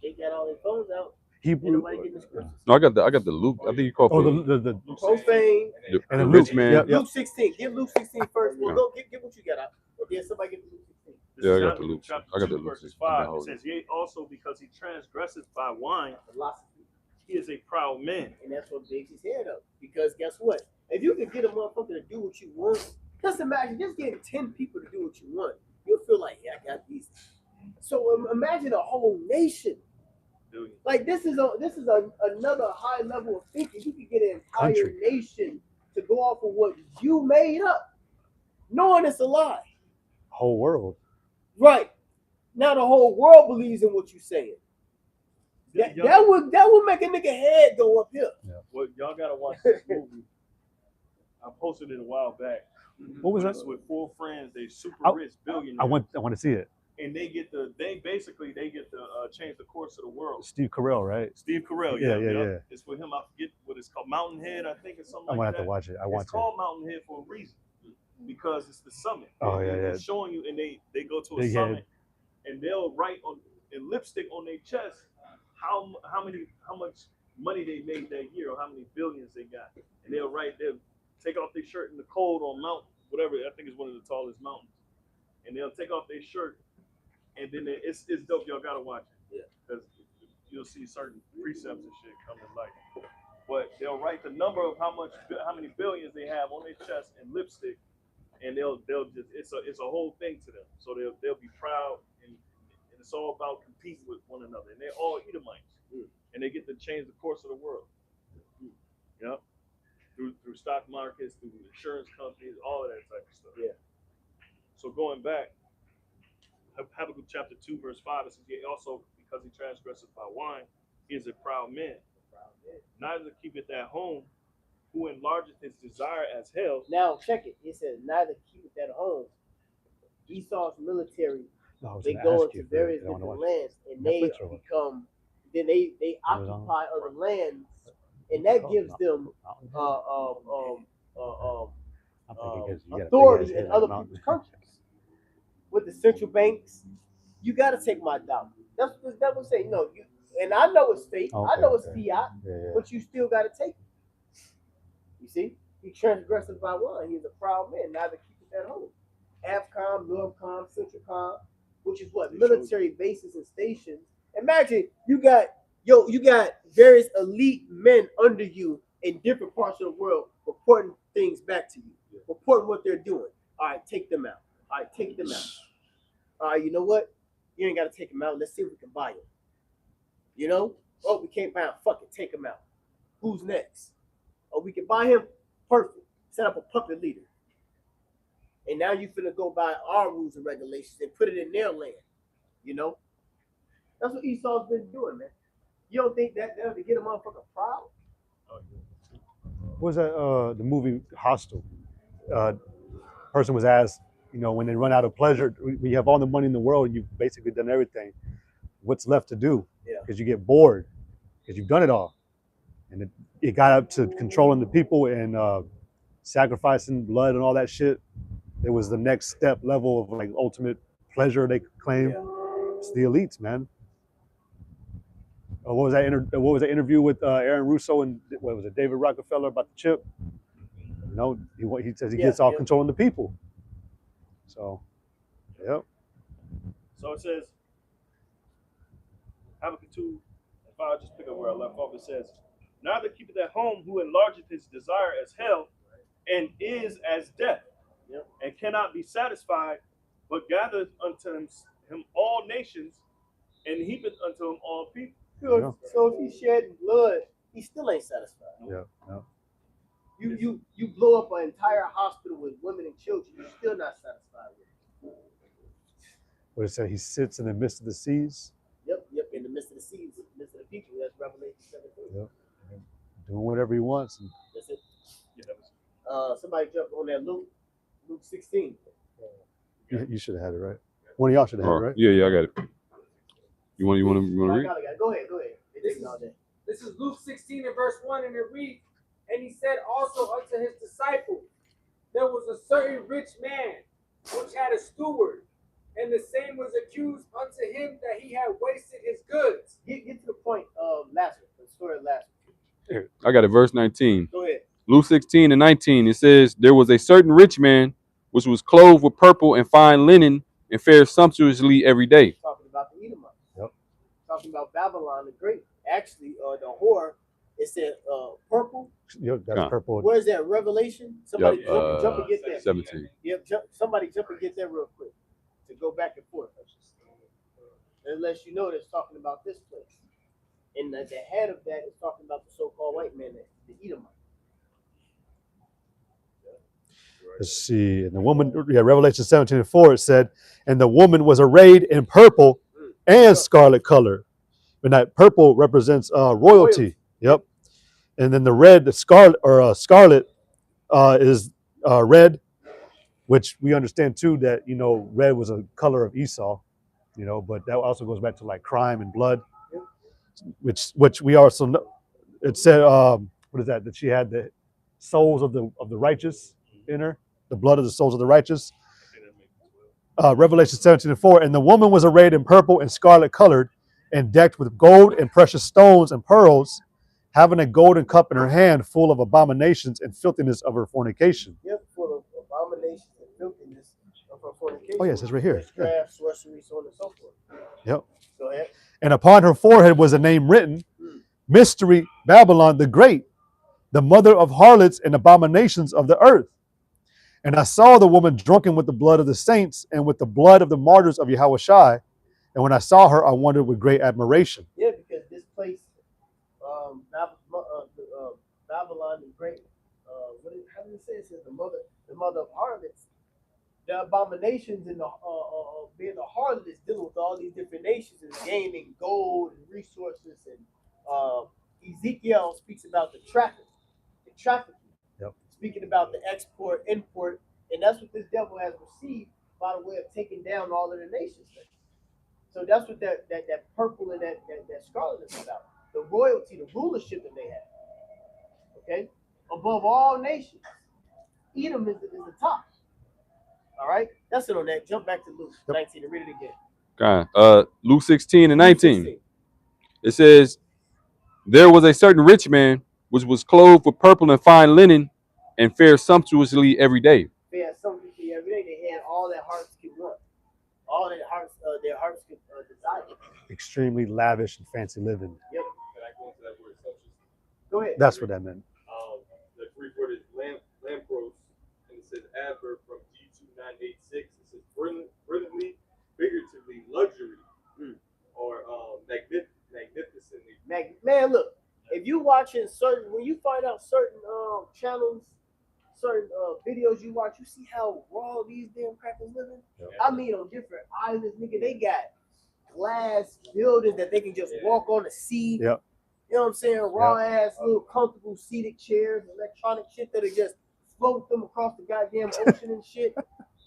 Speaker 1: Jake got all his phones out. Ain't
Speaker 2: Hebrew.
Speaker 1: nobody getting the scriptures.
Speaker 6: No, I got the Luke. I think you called
Speaker 2: Oh,
Speaker 6: for
Speaker 2: the
Speaker 1: Profane.
Speaker 2: and
Speaker 6: the
Speaker 2: then
Speaker 6: rich
Speaker 2: Luke.
Speaker 6: man.
Speaker 2: Yep, yep.
Speaker 1: Luke 16. Give Luke 16 first. Well, go get what you got out. Or then somebody get Luke 16.
Speaker 3: This
Speaker 6: Yeah,
Speaker 3: is
Speaker 6: I got
Speaker 3: Habakkuk
Speaker 6: the Luke.
Speaker 3: chapter
Speaker 6: I got
Speaker 3: 2,
Speaker 6: the Luke.
Speaker 3: verses
Speaker 6: I've been
Speaker 3: 5. It
Speaker 6: holding.
Speaker 3: says, yea, also because he transgresseth by wine,
Speaker 1: Philosophy.
Speaker 3: he is a proud man.
Speaker 1: And that's what makes his head up. Because guess what? If you can get a motherfucker to do what you want, just imagine just getting 10 people to do what you want. You'll feel like, yeah, I got these. So imagine a whole nation. Like this is another high level of thinking. You can get an entire
Speaker 2: Country.
Speaker 1: nation to go off of what you made up, knowing it's a lie.
Speaker 2: Whole world.
Speaker 1: Right. Now the whole world believes in what you're saying. That would make a nigga head go up here.
Speaker 2: Yeah.
Speaker 3: Well, y'all gotta watch this movie. I posted it a while back.
Speaker 2: What was that?
Speaker 3: It's with 4 friends. They super rich billionaires.
Speaker 2: I want to see it.
Speaker 3: And they get to change the course of the world.
Speaker 2: Steve Carell, right?
Speaker 3: Steve Carell,
Speaker 2: Yeah.
Speaker 3: It's with him. I forget what it's called. Mountain Head, I think, it's something
Speaker 2: I'm
Speaker 3: like
Speaker 2: gonna
Speaker 3: that.
Speaker 2: have to watch it.
Speaker 3: It's called Mountain Head for a reason, because it's the summit.
Speaker 2: Oh,
Speaker 3: And
Speaker 2: yeah.
Speaker 3: It's showing you, and they go to a
Speaker 2: Big
Speaker 3: summit,
Speaker 2: head.
Speaker 3: and they'll write in lipstick on their chest how much money they made that year, or how many billions they got, and they'll take off their shirt in the cold on Mount whatever. I think it's one of the tallest mountains, and they'll take off their shirt, and then it's dope. Y'all gotta watch it, because you'll see certain precepts and shit come to light. But they'll write the number of how many billions they have on their chest in lipstick, and they'll just it's a whole thing to them. So they'll be proud, and it's all about competing with one another, and they're all Edomites, and they get to change the course of the world. Yep. Through stock markets, through insurance companies, all of that type of stuff.
Speaker 1: Yeah.
Speaker 3: So going back, Habakkuk chapter 2, verse 5, it says, yea, also because he transgresseth by wine, he is a proud man. Neither keepeth at home, who enlargeth his desire as hell.
Speaker 1: Now check it. It says neither keep it at home. Esau's military, they go into various different lands, and they become. Then they occupy other lands, and that gives them authority in other people's countries. With the central banks, you got to take my dollar. That would say no. And I know it's fake. I know it's fiat, but you still got to take it. You see, he transgressed by one. He's a proud man. Neither keep it at home. AFCOM, NORTHCOM, CENTRACOM, which is what military bases and stations. Imagine you got various elite men under you in different parts of the world reporting things back to you, reporting what they're doing. All right, take them out. All right, take them out. All right, you know what? You ain't got to take them out. Let's see if we can buy them. You know? Oh, we can't buy him. Fuck it, take him out. Who's next? Oh, we can buy him. Perfect. Set up a puppet leader. And now you finna go by our rules and regulations and put it in their land. You know? That's what Esau's been doing, man. You don't think that to get a motherfucker proud?
Speaker 2: What was that? The movie Hostel. Person was asked, when they run out of pleasure, when you have all the money in the world, you've basically done everything. What's left to do?
Speaker 1: Yeah.
Speaker 2: Because you get bored, because you've done it all. And it got up to controlling the people and sacrificing blood and all that shit. It was the next step level of like ultimate pleasure they could claim. Yeah. It's the elites, man. What was that interview with Aaron Russo and what was it, David Rockefeller about the chip? He says he gets all controlling the people. So, yep.
Speaker 3: So it says, Habakkuk 2, if I just pick up where I left off, it says, neither keepeth at home who enlargeth his desire as hell, and is as death, and cannot be satisfied, but gathereth unto him all nations, and heapeth unto him all people.
Speaker 1: Yeah. So if he's shedding blood, he still ain't satisfied.
Speaker 2: Yeah.
Speaker 1: You blow up an entire hospital with women and children, you're still not satisfied with it.
Speaker 2: What it said, he sits in the midst of the seas.
Speaker 1: Yep, in the midst of the seas, in the midst of the people. That's Revelation 17.
Speaker 2: Yep. Doing whatever he wants.
Speaker 1: That's it. Yeah, somebody jumped on that Luke 16.
Speaker 2: You should have had it, right? One of y'all should have had it, right?
Speaker 6: Yeah, I got it. You want to read?
Speaker 1: Go ahead.
Speaker 5: This is Luke 16 and verse 1, and it reads, And he said also unto his disciples, there was a certain rich man which had a steward, and the same was accused unto him that he had wasted his goods.
Speaker 4: Get to the point of Lazarus, the story of Lazarus.
Speaker 6: I got it. Verse 19.
Speaker 4: Go ahead.
Speaker 6: Luke 16 and 19. It says, there was a certain rich man which was clothed with purple and fine linen and fared sumptuously every day.
Speaker 4: Talking about the Edomites.
Speaker 2: Yep.
Speaker 4: Talking about Babylon the Great. Actually, the whore, it said purple.
Speaker 2: Yep, that's purple.
Speaker 4: Where's that? Revelation? Somebody jump and get that.
Speaker 6: 17.
Speaker 4: Yep, somebody jump and get that real quick. To go back and forth. Unless you know that's talking about this place. And the head of that is talking about the so-called white man, the Edomite.
Speaker 2: Let's see. And the woman, Revelation 17:4, it said, and the woman was arrayed in purple and scarlet color. And that purple represents royalty. Yep. And then the red, the scarlet is red, which we understand too that, red was a color of Esau, but that also goes back to like crime and blood, which we also know. It said, what is that? That she had the souls of the righteous in her, the blood of the souls of the righteous. Revelation 17:4, and the woman was arrayed in purple and scarlet colored and decked with gold and precious stones and pearls, having a golden cup in her hand full of abominations and filthiness of her fornication.
Speaker 4: Yep, full of abominations and filthiness of her fornication.
Speaker 2: Oh yes, it's right here.
Speaker 4: Witchcraft, sorcery, so on and so forth.
Speaker 2: Yep.
Speaker 4: Go ahead.
Speaker 2: And upon her forehead was a name written, Mystery, Babylon the Great, the mother of harlots and abominations of the earth. And I saw the woman drunken with the blood of the saints and with the blood of the martyrs of Yahushua. And when I saw her, I wondered with great admiration.
Speaker 4: Yeah, because this place, Babylon the Great, how does it say? It says the mother of harlots. The abominations and the being a harlot is dealing with all these different nations and gaining gold and resources. And Ezekiel speaks about the trafficking.
Speaker 2: Yep.
Speaker 4: Speaking about the export, import, and that's what this devil has received by the way of taking down all of the nations. So that's what that purple and that scarlet is about. The royalty, the rulership that they have. Okay? Above all nations. Edom is the top. All right? That's it on that. Jump back to Luke 19 and read it again.
Speaker 6: Okay. Luke 16 and 19. It says, there was a certain rich man which was clothed with purple and fine linen and fared sumptuously every day.
Speaker 4: They had sumptuously every day. They had all that hearts could want. All that their hearts could desire.
Speaker 2: Extremely lavish and fancy living.
Speaker 4: Yep.
Speaker 3: Can I go into that word sumptuous?
Speaker 4: Go ahead.
Speaker 2: That's what that meant.
Speaker 3: The Greek word is lampros, and it says adverb from G2986. It says brilliantly, figuratively, luxury, or magnificently.
Speaker 4: Man, look, if you watching when you find out certain channels, certain videos you watch, you see how raw these damn crackers living.
Speaker 2: Yep.
Speaker 4: I mean, on different islands, nigga, they got glass buildings that they can just walk on the sea.
Speaker 2: Yep.
Speaker 4: You know what I'm saying? Raw ass, little comfortable seated chairs, electronic shit that'll just float them across the goddamn ocean and shit.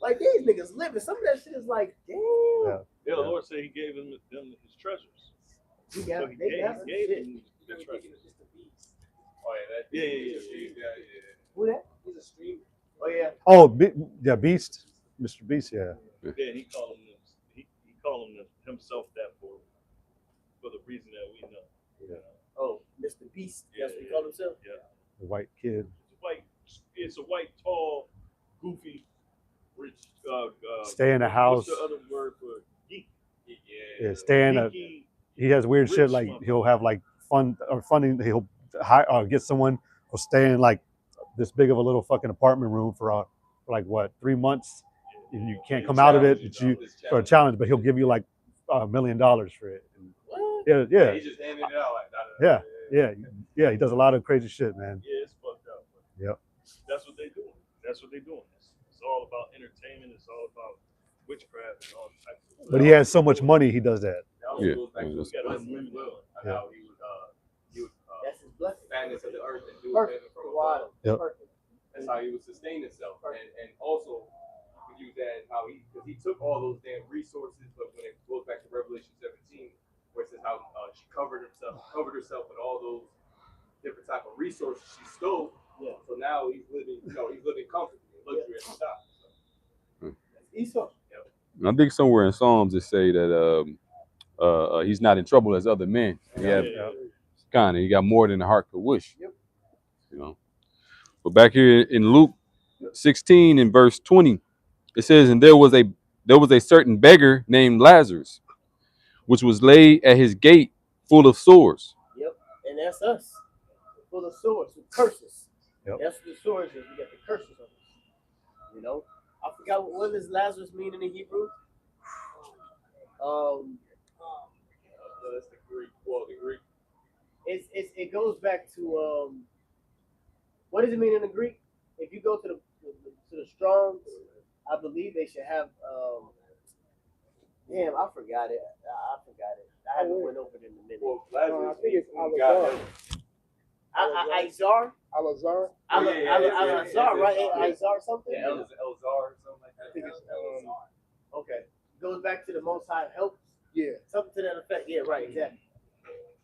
Speaker 4: Like these niggas living. Some of that shit is like, damn.
Speaker 2: Yeah.
Speaker 3: Yeah, the Lord said He gave them His treasures.
Speaker 4: He got,
Speaker 3: So He
Speaker 4: they got
Speaker 3: gave
Speaker 4: some
Speaker 3: them
Speaker 4: shit.
Speaker 3: the treasures. Oh yeah.
Speaker 4: Who that? He's a streamer. Oh yeah.
Speaker 2: Oh, Beast. Mr. Beast, yeah.
Speaker 3: Yeah, he called him himself that for the reason that we know.
Speaker 2: Yeah.
Speaker 4: Oh, Mr. Beast. That's what he called himself.
Speaker 3: Yeah.
Speaker 2: The white kid.
Speaker 3: It's a white, tall, goofy, rich.
Speaker 2: Stay in a house.
Speaker 3: What's the other word for geek?
Speaker 2: Yeah, stay in a.
Speaker 3: Geeky,
Speaker 2: He has weird shit
Speaker 3: rich
Speaker 2: like
Speaker 3: motherfucker.
Speaker 2: he'll have like funding. He'll get someone who'll stay in like this big of a little fucking apartment room for like what 3 months. And you can't come out of it for a challenge, but he'll give you like $1 million for it. Yeah.
Speaker 8: He just handed it out like
Speaker 2: Yeah. Yeah. He does a lot of crazy shit, man.
Speaker 3: Yeah, it's fucked up.
Speaker 2: Yep.
Speaker 3: That's what they doing. It's all about entertainment. It's all about witchcraft and all types of stuff.
Speaker 2: But he has so much money, he does that.
Speaker 8: That also
Speaker 6: Yeah.
Speaker 8: goes back to
Speaker 3: You
Speaker 8: his
Speaker 3: gotta
Speaker 8: blessing
Speaker 3: live
Speaker 8: as well.
Speaker 2: Yeah.
Speaker 8: How he would
Speaker 4: That's his blessing.
Speaker 8: fatness of the earth and do
Speaker 4: Perfect.
Speaker 8: heaven from
Speaker 4: Water.
Speaker 8: above.
Speaker 2: Yep.
Speaker 4: Perfect.
Speaker 8: That's how he would sustain himself. And also we use that how because he took all those damn resources, but when it goes back to Revelation 17, where it says how she covered herself with all those different type of resources she stole.
Speaker 4: Yeah.
Speaker 8: So now he's living, he's living comfortably in luxury at the top.
Speaker 4: Esau.
Speaker 6: I think somewhere in Psalms it say that he's not in trouble as other men. He got more than the heart could wish.
Speaker 4: Yep.
Speaker 6: You know. But back here in Luke 16 in verse 20, it says, and there was a certain beggar named Lazarus, which was laid at his gate full of sores.
Speaker 1: Yep, and that's us, full of swords, with curses.
Speaker 2: Yep.
Speaker 1: That's what the swords is. We got the curses on us. You know, I forgot what does Lazarus mean in the Hebrew.
Speaker 8: That's the Greek. Well, the Greek.
Speaker 1: It goes back to what does it mean in the Greek? If you go to the Strong's, I believe they should have. Damn, I forgot it. I haven't went over it in a minute.
Speaker 8: Well, Lazarus,
Speaker 7: I think it's
Speaker 8: God.
Speaker 1: Izar?
Speaker 7: Al-Azhar.
Speaker 1: Izar, right? Izar something?
Speaker 8: Yeah, Elzar or something like that.
Speaker 7: I think it's
Speaker 1: Okay. Goes back to the Most High help.
Speaker 7: yeah.
Speaker 1: Something to that effect. Yeah, right, exactly.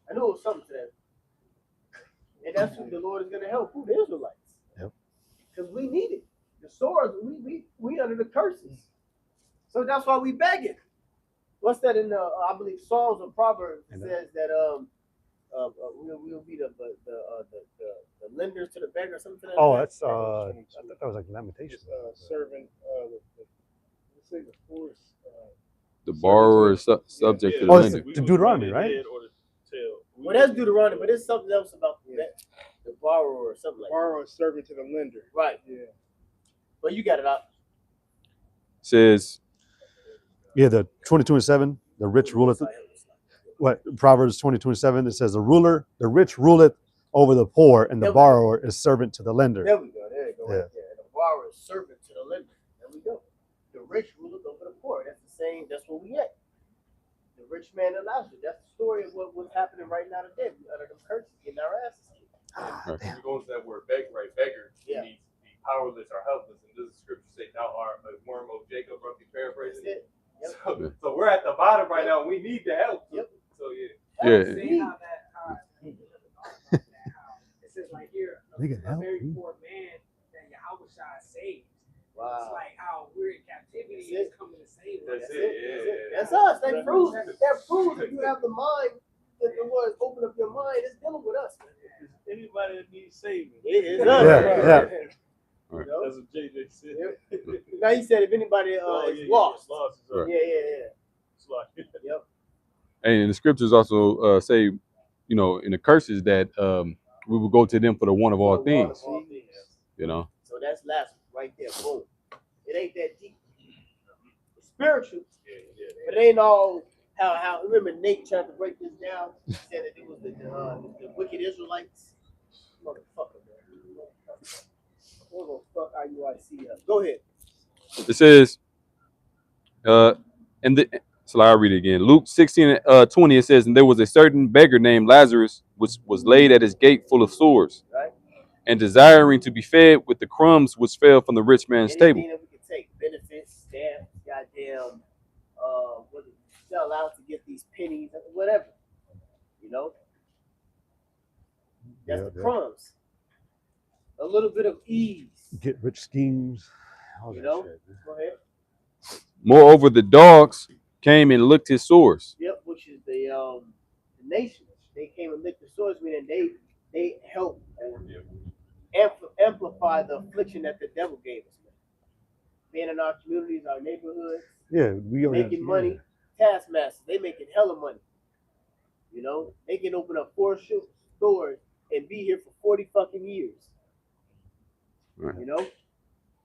Speaker 1: I knew it was something to that. And that's who the Lord is going to help. Who? The Israelites.
Speaker 2: Yep.
Speaker 1: Because we need it. The swords, we under the curses. So that's why we begging. What's that in the, I believe, Psalms or Proverbs? It says that we'll be the lenders to the beggar or something. To that
Speaker 2: Oh,
Speaker 1: effect.
Speaker 2: that's I thought that was like Lamentations.
Speaker 7: Serving let's say the force.
Speaker 6: The borrower is subject to the
Speaker 2: Oh, it's
Speaker 6: lender.
Speaker 2: to Deuteronomy, right?
Speaker 1: Well, that's Deuteronomy, but there's something else about the borrower or something like that.
Speaker 7: Borrower is serving to the lender.
Speaker 1: Right.
Speaker 7: Yeah.
Speaker 1: Well, you got it out.
Speaker 6: Says,
Speaker 2: Yeah, the 20:27, the rich ruleth. What Proverbs 20:27? It says the rich ruleth over the poor, and the borrower is servant to the lender.
Speaker 1: There we go. There you go.
Speaker 2: Yeah.
Speaker 1: Right there. The borrower is servant to the lender. There we go. The rich ruleth over the poor. That's the same. That's what we at. The rich man and Lazarus. That's the story of what's happening right now today. We under them curses, getting our asses kicked.
Speaker 8: We're going to that word beggar, right? Beggar
Speaker 1: Yeah.
Speaker 8: means be powerless or helpless. And this is scripture say, thou art a worm of Jacob, roughly
Speaker 1: That's
Speaker 8: paraphrasing.
Speaker 1: it. Yep.
Speaker 8: So we're at the bottom right now. We need the help.
Speaker 1: Yep.
Speaker 8: So yeah.
Speaker 6: yeah,
Speaker 5: Say how it says like here,
Speaker 2: They can
Speaker 5: a
Speaker 2: help
Speaker 5: very
Speaker 2: you.
Speaker 5: poor man that Yahweh saved. It's
Speaker 1: Wow.
Speaker 5: like how we're in captivity,
Speaker 1: That's
Speaker 5: he's coming to save us.
Speaker 8: That's
Speaker 1: That's
Speaker 8: it.
Speaker 1: it.
Speaker 8: Yeah.
Speaker 1: That's us. That proves that you have the mind that the Lord open up your mind. It's dealing with us, man.
Speaker 3: Anybody that needs saving.
Speaker 1: It is
Speaker 2: Yeah,
Speaker 1: us.
Speaker 2: yeah.
Speaker 1: You know?
Speaker 3: That's what JJ said.
Speaker 1: Now he said if anybody is lost.
Speaker 3: Lost.
Speaker 6: Right.
Speaker 1: Yeah.
Speaker 3: It's like,
Speaker 1: Yep.
Speaker 6: and the scriptures also say, you know, in the curses that we will go to them for the one of all things. You know.
Speaker 1: So that's Lazarus right there. Boom. It ain't that deep. It's spiritual, but it ain't all how. Remember Nate tried to break this down. He said that it was the wicked Israelites. Motherfucker, man. What the fuck IUIC up? Go ahead.
Speaker 6: It says, so I'll read it again. Luke 16:20. It says, and there was a certain beggar named Lazarus, which was laid at his gate full of sores,
Speaker 1: Right.
Speaker 6: and desiring to be fed with the crumbs which fell from the rich man's table.
Speaker 1: Anything that we can take, benefits, stamps, goddamn, what you're allowed to get these pennies, whatever. You know, that's
Speaker 2: Yeah,
Speaker 1: the
Speaker 2: yeah.
Speaker 1: crumbs. A little bit of ease.
Speaker 2: Get rich schemes. All
Speaker 1: You
Speaker 2: that
Speaker 1: know?
Speaker 2: shit.
Speaker 1: Go ahead.
Speaker 6: Moreover, the dogs came and licked his sores.
Speaker 1: Yep, which is the nations. They came and licked the swords, meaning they helped amplify the affliction that the devil gave us. Man. Being in our communities, our neighborhoods,
Speaker 2: Yeah, we are
Speaker 1: making money. Taskmasters, they making hella money. You know, they can open up 4 stores and be here for 40 fucking years.
Speaker 6: Right.
Speaker 1: You know?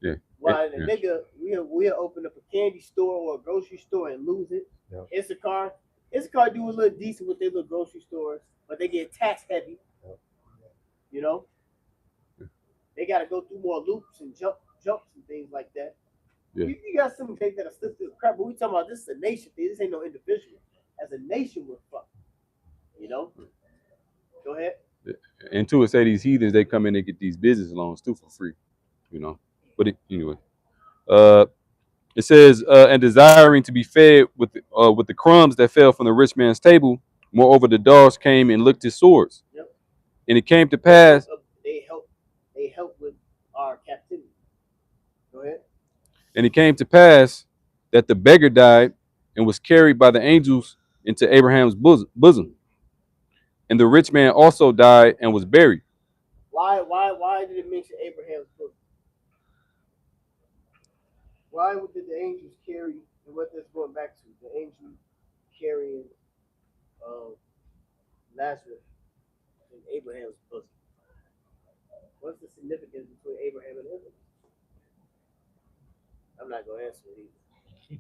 Speaker 6: Yeah.
Speaker 1: While
Speaker 6: Yeah.
Speaker 1: the nigga, we'll open up a candy store or a grocery store and lose it.
Speaker 2: Yep.
Speaker 1: Instacart do a little decent with their little grocery stores, but they get tax heavy.
Speaker 2: Yep.
Speaker 1: You know? They got to go through more loops and jumps and things like that.
Speaker 6: Yeah.
Speaker 1: You got some things that are still crap, but we talking about this is a nation thing. This ain't no individual. As a nation, we're fucked. You know? Go ahead.
Speaker 6: And to it say these heathens, they come in and get these business loans too for free. You know. But anyway. It says, and desiring to be fed with the crumbs that fell from the rich man's table. Moreover, the dogs came and licked his sores.
Speaker 1: Yep.
Speaker 6: And it came to pass.
Speaker 1: They help with our captivity. Go ahead.
Speaker 6: And it came to pass that the beggar died and was carried by the angels into Abraham's bosom. And the rich man also died and was buried.
Speaker 1: Why did it mention Abraham's bosom? Why did the angels carry, and what that's going back to, the angel carrying Lazarus in Abraham's bosom? What's the significance between Abraham and Israel? I'm not going to answer it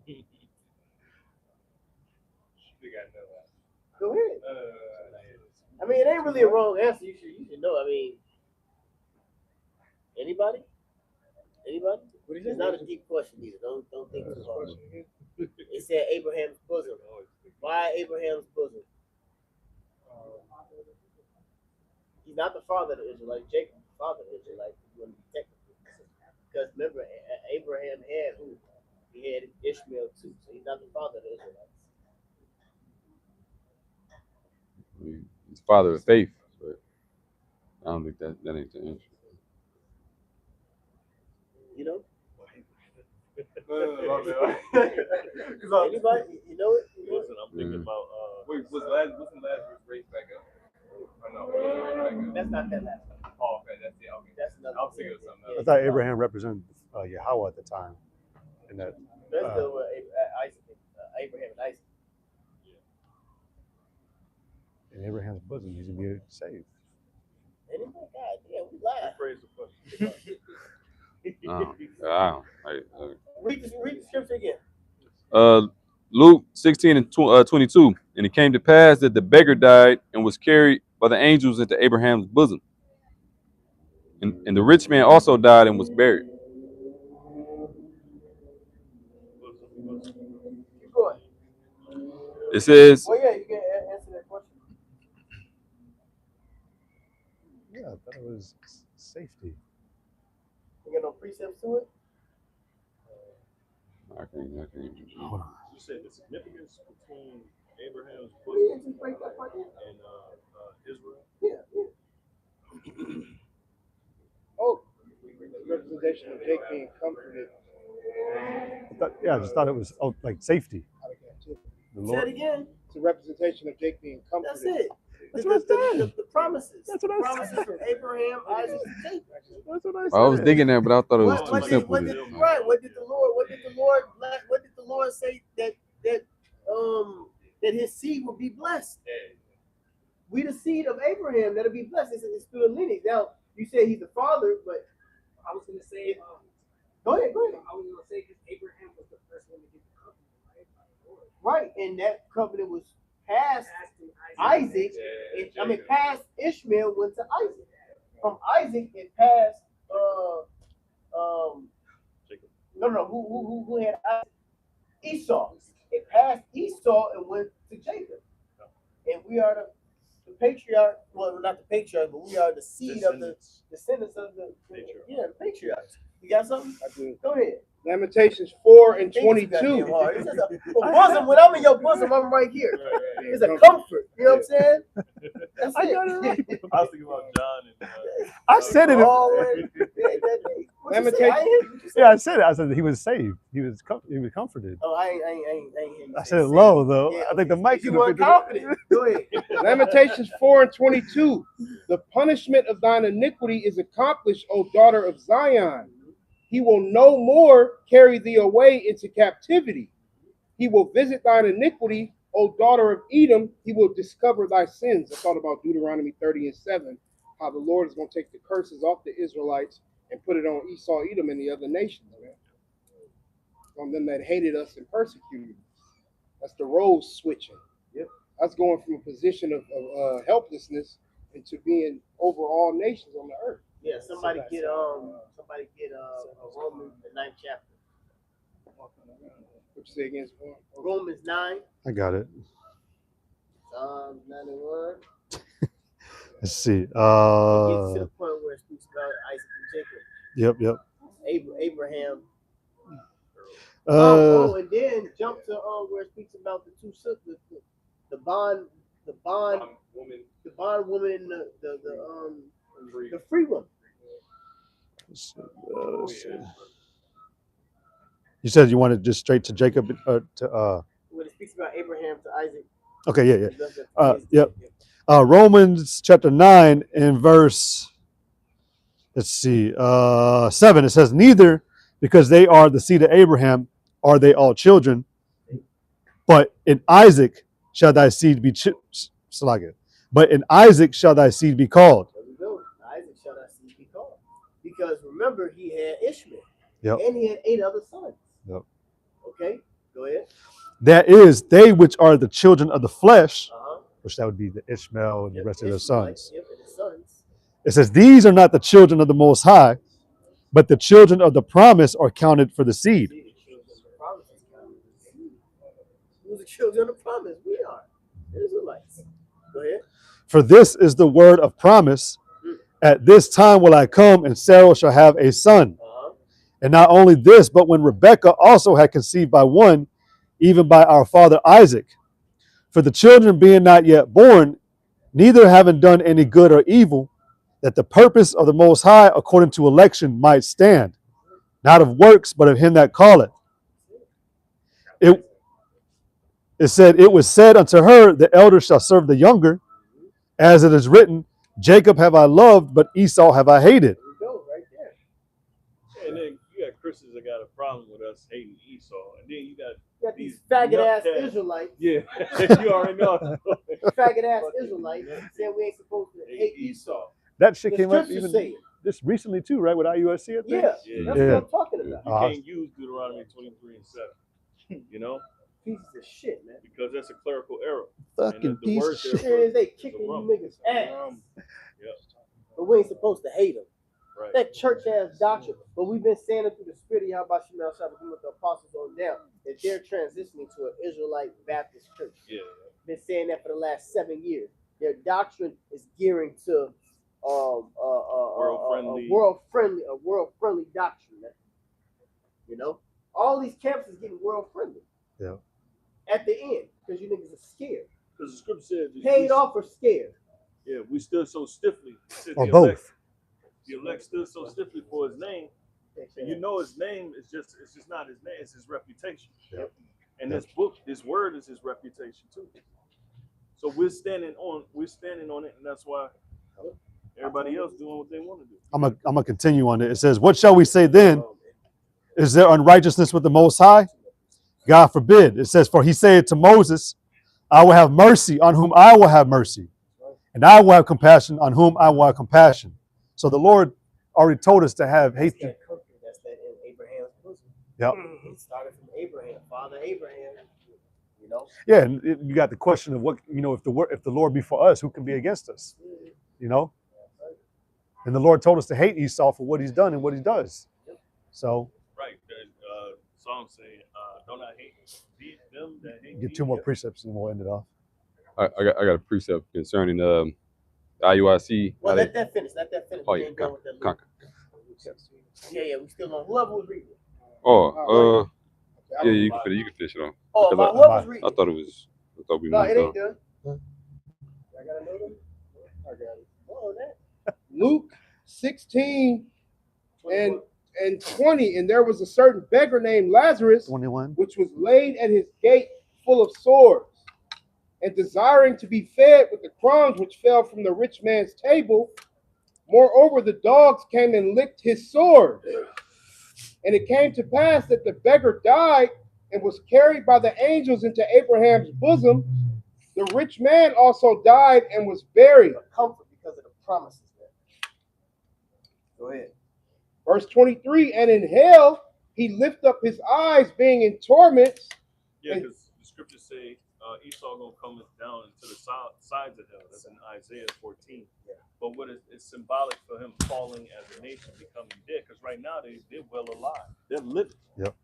Speaker 1: either. Go ahead. I mean, it ain't really a wrong answer. You should know. I mean, anybody? It's not a deep question either. Don't think too hard. It said Abraham's bosom. Why Abraham's bosom? He's not the father of the Israelites. Jacob, the father of the Israelites. You want to be technical. Because remember, Abraham had who? He had Ishmael too. So he's not the father of the Israelites.
Speaker 6: He's father of faith, but I don't think that ain't the answer.
Speaker 1: You know?
Speaker 3: Anybody?
Speaker 1: You know it?
Speaker 3: Listen, I'm thinking about.
Speaker 8: Wait, wasn't Lazarus raised back up? Oh, no,
Speaker 1: That's not that last one.
Speaker 8: Oh, okay, that's it. Okay,
Speaker 1: That's another.
Speaker 8: I'll figure something
Speaker 2: I
Speaker 8: out.
Speaker 2: thought Abraham represented Yahweh at the time. And that
Speaker 1: That's the Isaac, Abraham and Isaac.
Speaker 2: in Abraham's bosom, he's gonna be saved.
Speaker 1: Anybody? God, yeah, we lied.
Speaker 3: Phrase the question.
Speaker 1: Read the scripture again.
Speaker 6: Luke 16 and 22. And it came to pass that the beggar died and was carried by the angels into Abraham's bosom. And the rich man also died and was buried.
Speaker 1: Keep going.
Speaker 6: It says,
Speaker 1: Well, yeah, you can answer that question.
Speaker 2: Yeah, I thought it was safety.
Speaker 1: You got no precepts to it?
Speaker 6: I can't.
Speaker 2: Hold on.
Speaker 3: You said the significance between Abraham's
Speaker 1: Yeah,
Speaker 3: bosom
Speaker 1: just break that part down.
Speaker 3: and Israel.
Speaker 1: Yeah.
Speaker 7: Oh, representation of Jake being comforted.
Speaker 2: I just thought it was like safety. The
Speaker 1: Say it again.
Speaker 7: It's a representation of Jake being comforted.
Speaker 1: That's it.
Speaker 2: That's what I said.
Speaker 1: The promises.
Speaker 2: That's what I
Speaker 1: promises
Speaker 2: said.
Speaker 1: from Abraham, Isaac, and Jacob.
Speaker 2: That's what I said.
Speaker 6: I was thinking that, but I thought it was
Speaker 1: What
Speaker 6: too simple.
Speaker 1: did the Lord say that his seed will be blessed? We the seed of Abraham that'll be blessed. It's through a lineage. Now you say he's the father, but
Speaker 5: I was gonna say,
Speaker 1: go ahead.
Speaker 5: I was gonna say because Abraham was the first one to get the covenant, right?
Speaker 1: Right, and that covenant was passed Isaac. Past Ishmael went to Isaac. From Isaac, it passed. Who had Isaac? Esau. It passed Esau and went to Jacob. And we are the patriarch. Well, not the patriarch, but we are the seed of the descendants of the patriarchs. You got something?
Speaker 7: I do.
Speaker 1: Go ahead.
Speaker 7: Lamentations 4 and
Speaker 1: It's
Speaker 7: 22.
Speaker 1: just a bosom. When I'm in your bosom, I'm right here. It's a comfort. You know what I'm saying? That's
Speaker 2: I
Speaker 1: it.
Speaker 2: got it right.
Speaker 3: I was thinking about John and.
Speaker 2: I said it. Yeah, I said it. I said he was saved. He was comforted.
Speaker 1: Oh, I ain't hear you
Speaker 2: I
Speaker 1: say
Speaker 2: said it
Speaker 1: saved.
Speaker 2: low though.
Speaker 1: Yeah,
Speaker 2: I think the
Speaker 1: okay.
Speaker 2: mic
Speaker 1: You
Speaker 2: could
Speaker 1: weren't
Speaker 2: have
Speaker 1: confident. Go ahead.
Speaker 7: Lamentations 4 and 22. The punishment of thine iniquity is accomplished, O daughter of Zion. He will no more carry thee away into captivity. He will visit thine iniquity, O daughter of Edom. He will discover thy sins. I thought about Deuteronomy 30 and 7, how the Lord is going to take the curses off the Israelites and put it on Esau, Edom, and the other nations, man. On them that hated us and persecuted us. That's the role switching.
Speaker 1: Yep.
Speaker 7: That's going from a position of helplessness into being over all nations on the earth.
Speaker 1: Yeah, somebody get Romans the 9th chapter.
Speaker 7: What you say against
Speaker 1: Romans 9,
Speaker 2: I got it.
Speaker 1: Psalms 91.
Speaker 2: Let's see.
Speaker 1: It gets to the point where it speaks about Isaac and Jacob.
Speaker 2: Yep.
Speaker 1: Abraham.
Speaker 2: Uh,
Speaker 1: And then jump to where it speaks about the two sisters, the the bond
Speaker 8: woman.
Speaker 1: the bondwoman and the free woman.
Speaker 2: You said you wanted just straight to Jacob
Speaker 1: When it speaks about Abraham to Isaac.
Speaker 2: Okay, yep. Romans chapter 9 and verse, let's see, 7. It says, neither because they are the seed of Abraham are they all children, but in Isaac shall thy seed be but in Isaac shall thy seed be called.
Speaker 1: There we go. Isaac shall thy seed be called. Because remember, he had Ishmael.
Speaker 2: Yep.
Speaker 1: And he had 8 other sons.
Speaker 2: Yep.
Speaker 1: Okay, go ahead.
Speaker 2: That is, they which are the children of the flesh, which that would be the Ishmael and the rest of their sons.
Speaker 1: Yep, and his sons.
Speaker 2: It says, these are not the children of the Most High, but the children of the promise are counted for the seed.
Speaker 1: Who's the children of the promise? We are. The Israelites. Go ahead.
Speaker 2: For this is the word of promise. At this time will I come, and Sarah shall have a son. And not only this, but when Rebekah also had conceived by one, even by our father Isaac. For the children being not yet born, neither having done any good or evil, that the purpose of the Most High according to election might stand, not of works, but of him that calleth. It said, it was said unto her, the elder shall serve the younger, as it is written, Jacob have I loved, but Esau have I hated.
Speaker 1: There we go, right there.
Speaker 3: And then you got Christians that got a problem with us hating Esau, and then you got
Speaker 1: these faggot ass Israelites.
Speaker 3: Yeah, you already know.
Speaker 1: Faggot ass Israelites saying we ain't supposed to hate Esau.
Speaker 2: That shit
Speaker 1: The
Speaker 2: came up
Speaker 1: scriptures
Speaker 2: even
Speaker 1: say it.
Speaker 2: this recently too, right? With IUSC, I think.
Speaker 1: Yeah, that's what I'm talking about.
Speaker 3: You can't use Deuteronomy 23 and 7. You know?
Speaker 1: Pieces of shit, man.
Speaker 3: Because that's a clerical error.
Speaker 2: Fucking
Speaker 3: the
Speaker 2: piece
Speaker 3: word
Speaker 2: of
Speaker 3: there
Speaker 2: shit.
Speaker 1: They kicking you niggas ass.
Speaker 3: Yeah.
Speaker 1: But we ain't supposed to hate them.
Speaker 3: Right.
Speaker 1: That church ass doctrine. But we've been saying it through the spirit of Yahweh Shemel Shabbat with the apostles on down that they're transitioning to an Israelite Baptist church.
Speaker 3: Yeah.
Speaker 1: Been saying that for the last 7 years. Their doctrine is gearing to a world friendly doctrine. Man. You know, all these campuses getting world friendly.
Speaker 2: Yeah.
Speaker 1: At the end, because you niggas are scared.
Speaker 3: Because the scripture says,
Speaker 1: paid off or scared.
Speaker 3: Yeah, we stood so stiffly.
Speaker 2: Or both.
Speaker 3: The elect stood so stiffly for his name. And you know his name is just not his name, it's his reputation.
Speaker 2: Yep.
Speaker 3: And this book, this word is his reputation too. So we're standing on it, and that's why everybody else doing what they want to do.
Speaker 2: I'm gonna continue on it. It says, what shall we say then? Is there unrighteousness with the Most High? God forbid. It says, for he said to Moses, I will have mercy on whom I will have mercy, and I will have compassion on whom I will have compassion. So the Lord already told us to have hatred.
Speaker 1: That's that in Abraham's bosom.
Speaker 2: Yep.
Speaker 1: It started from Abraham, Father Abraham. You know.
Speaker 2: Yeah, and you got the question of what, you know, if the Lord be for us, who can be against us? You know. And the Lord told us to hate Esau for what he's done and what he does. So.
Speaker 3: Right. Psalms say, "Don't I hate them that hate
Speaker 2: Get 2 more precepts and we'll end it off.
Speaker 6: I got a precept concerning IUIC.
Speaker 1: Well, let that finish.
Speaker 6: Oh,
Speaker 1: We
Speaker 6: yeah,
Speaker 1: ain't done with that
Speaker 6: conquer.
Speaker 1: Yeah, we still on. Whoever was reading.
Speaker 6: Yeah, you can finish it on.
Speaker 1: Oh,
Speaker 6: Because
Speaker 1: whoever's reading.
Speaker 6: I thought we
Speaker 1: No,
Speaker 6: moved
Speaker 1: it
Speaker 6: on.
Speaker 1: ain't done. I gotta know them. I got it. Oh, that.
Speaker 7: Luke 16 and 20, and there was a certain beggar named Lazarus,
Speaker 2: 21.
Speaker 7: which was laid at his gate full of sores, and desiring to be fed with the crumbs which fell from the rich man's table. Moreover, the dogs came and licked his sores. And it came to pass that the beggar died and was carried by the angels into Abraham's bosom. The rich man also died and was buried.
Speaker 1: Comfort because of the promises there. Go ahead.
Speaker 7: Verse 23, and in hell he lift up his eyes, being in torments.
Speaker 3: Yeah, because the scriptures say Esau gonna come down into the sides of hell. That's in Isaiah 14.
Speaker 1: Yeah.
Speaker 3: But what is it's symbolic for him falling as a nation, becoming dead. Because right now they're well alive. They're living.
Speaker 2: Yep.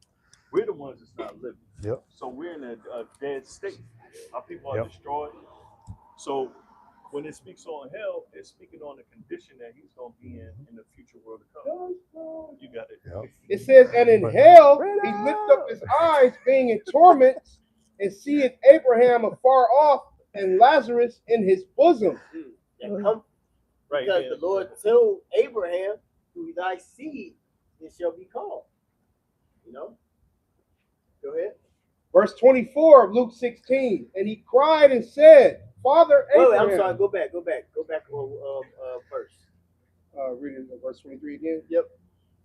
Speaker 3: We're the ones that's not living.
Speaker 2: Yep.
Speaker 3: So we're in a dead state. Our people are
Speaker 2: Yep.
Speaker 3: destroyed. So when it speaks on hell, it's speaking on the condition that he's gonna be in the future world to come. You got it.
Speaker 2: Yep.
Speaker 7: It says, and in hell he lift up his eyes, being in torments, and seeth Abraham afar off, and Lazarus in his bosom.
Speaker 1: That comfort.
Speaker 3: Right.
Speaker 1: Because
Speaker 3: Yeah.
Speaker 1: the Lord told Abraham, through thy seed, it shall be called. You know? Go ahead.
Speaker 7: Verse 24 of Luke 16. And he cried and said, Father
Speaker 1: Wait,
Speaker 7: Abraham.
Speaker 1: I'm sorry. Go back first.
Speaker 7: Reading verse 23 again.
Speaker 1: Yep.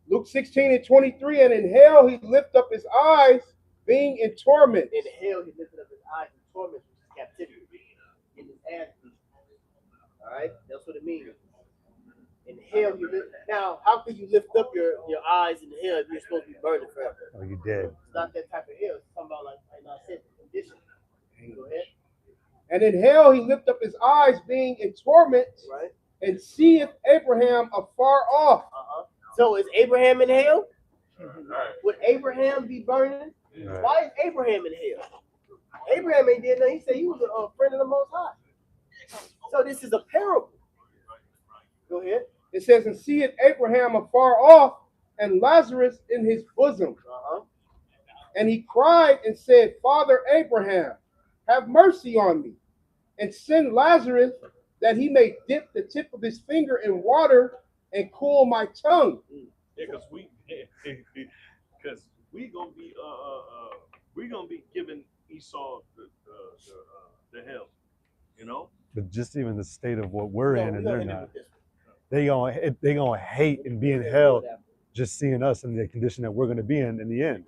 Speaker 7: Luke 16 and 23. And in hell he lift up his eyes, being in torment.
Speaker 1: In hell, he lifted up his eyes in torment, which is captivity. In his ass. All right? That's what it means. In hell, you lift. Now, how can you lift up your eyes in hell if you're supposed to be burning forever?
Speaker 2: Oh, you dead.
Speaker 1: It's not that type of hell. It's talking about, like I said, the condition. Go ahead.
Speaker 7: And in hell he lift up his eyes, being in torment,
Speaker 1: Right.
Speaker 7: and seeth Abraham afar off.
Speaker 1: So is Abraham in hell?
Speaker 3: Right.
Speaker 1: Would Abraham be burning?
Speaker 2: Right.
Speaker 1: Why is Abraham in hell? Abraham ain't did nothing. He said he was a friend of the Most High. So this is a parable. Go ahead.
Speaker 7: It says, and seeth Abraham afar off, and Lazarus in his bosom. And he cried and said, Father Abraham, have mercy on me, and send Lazarus that he may dip the tip of his finger in water and cool my tongue.
Speaker 3: Yeah, because we gonna be giving Esau the hell, you know.
Speaker 2: But just even the state of what we're in, and they're not.
Speaker 1: This
Speaker 2: They gonna hate and be in hell just seeing us in the condition that we're gonna be in the end.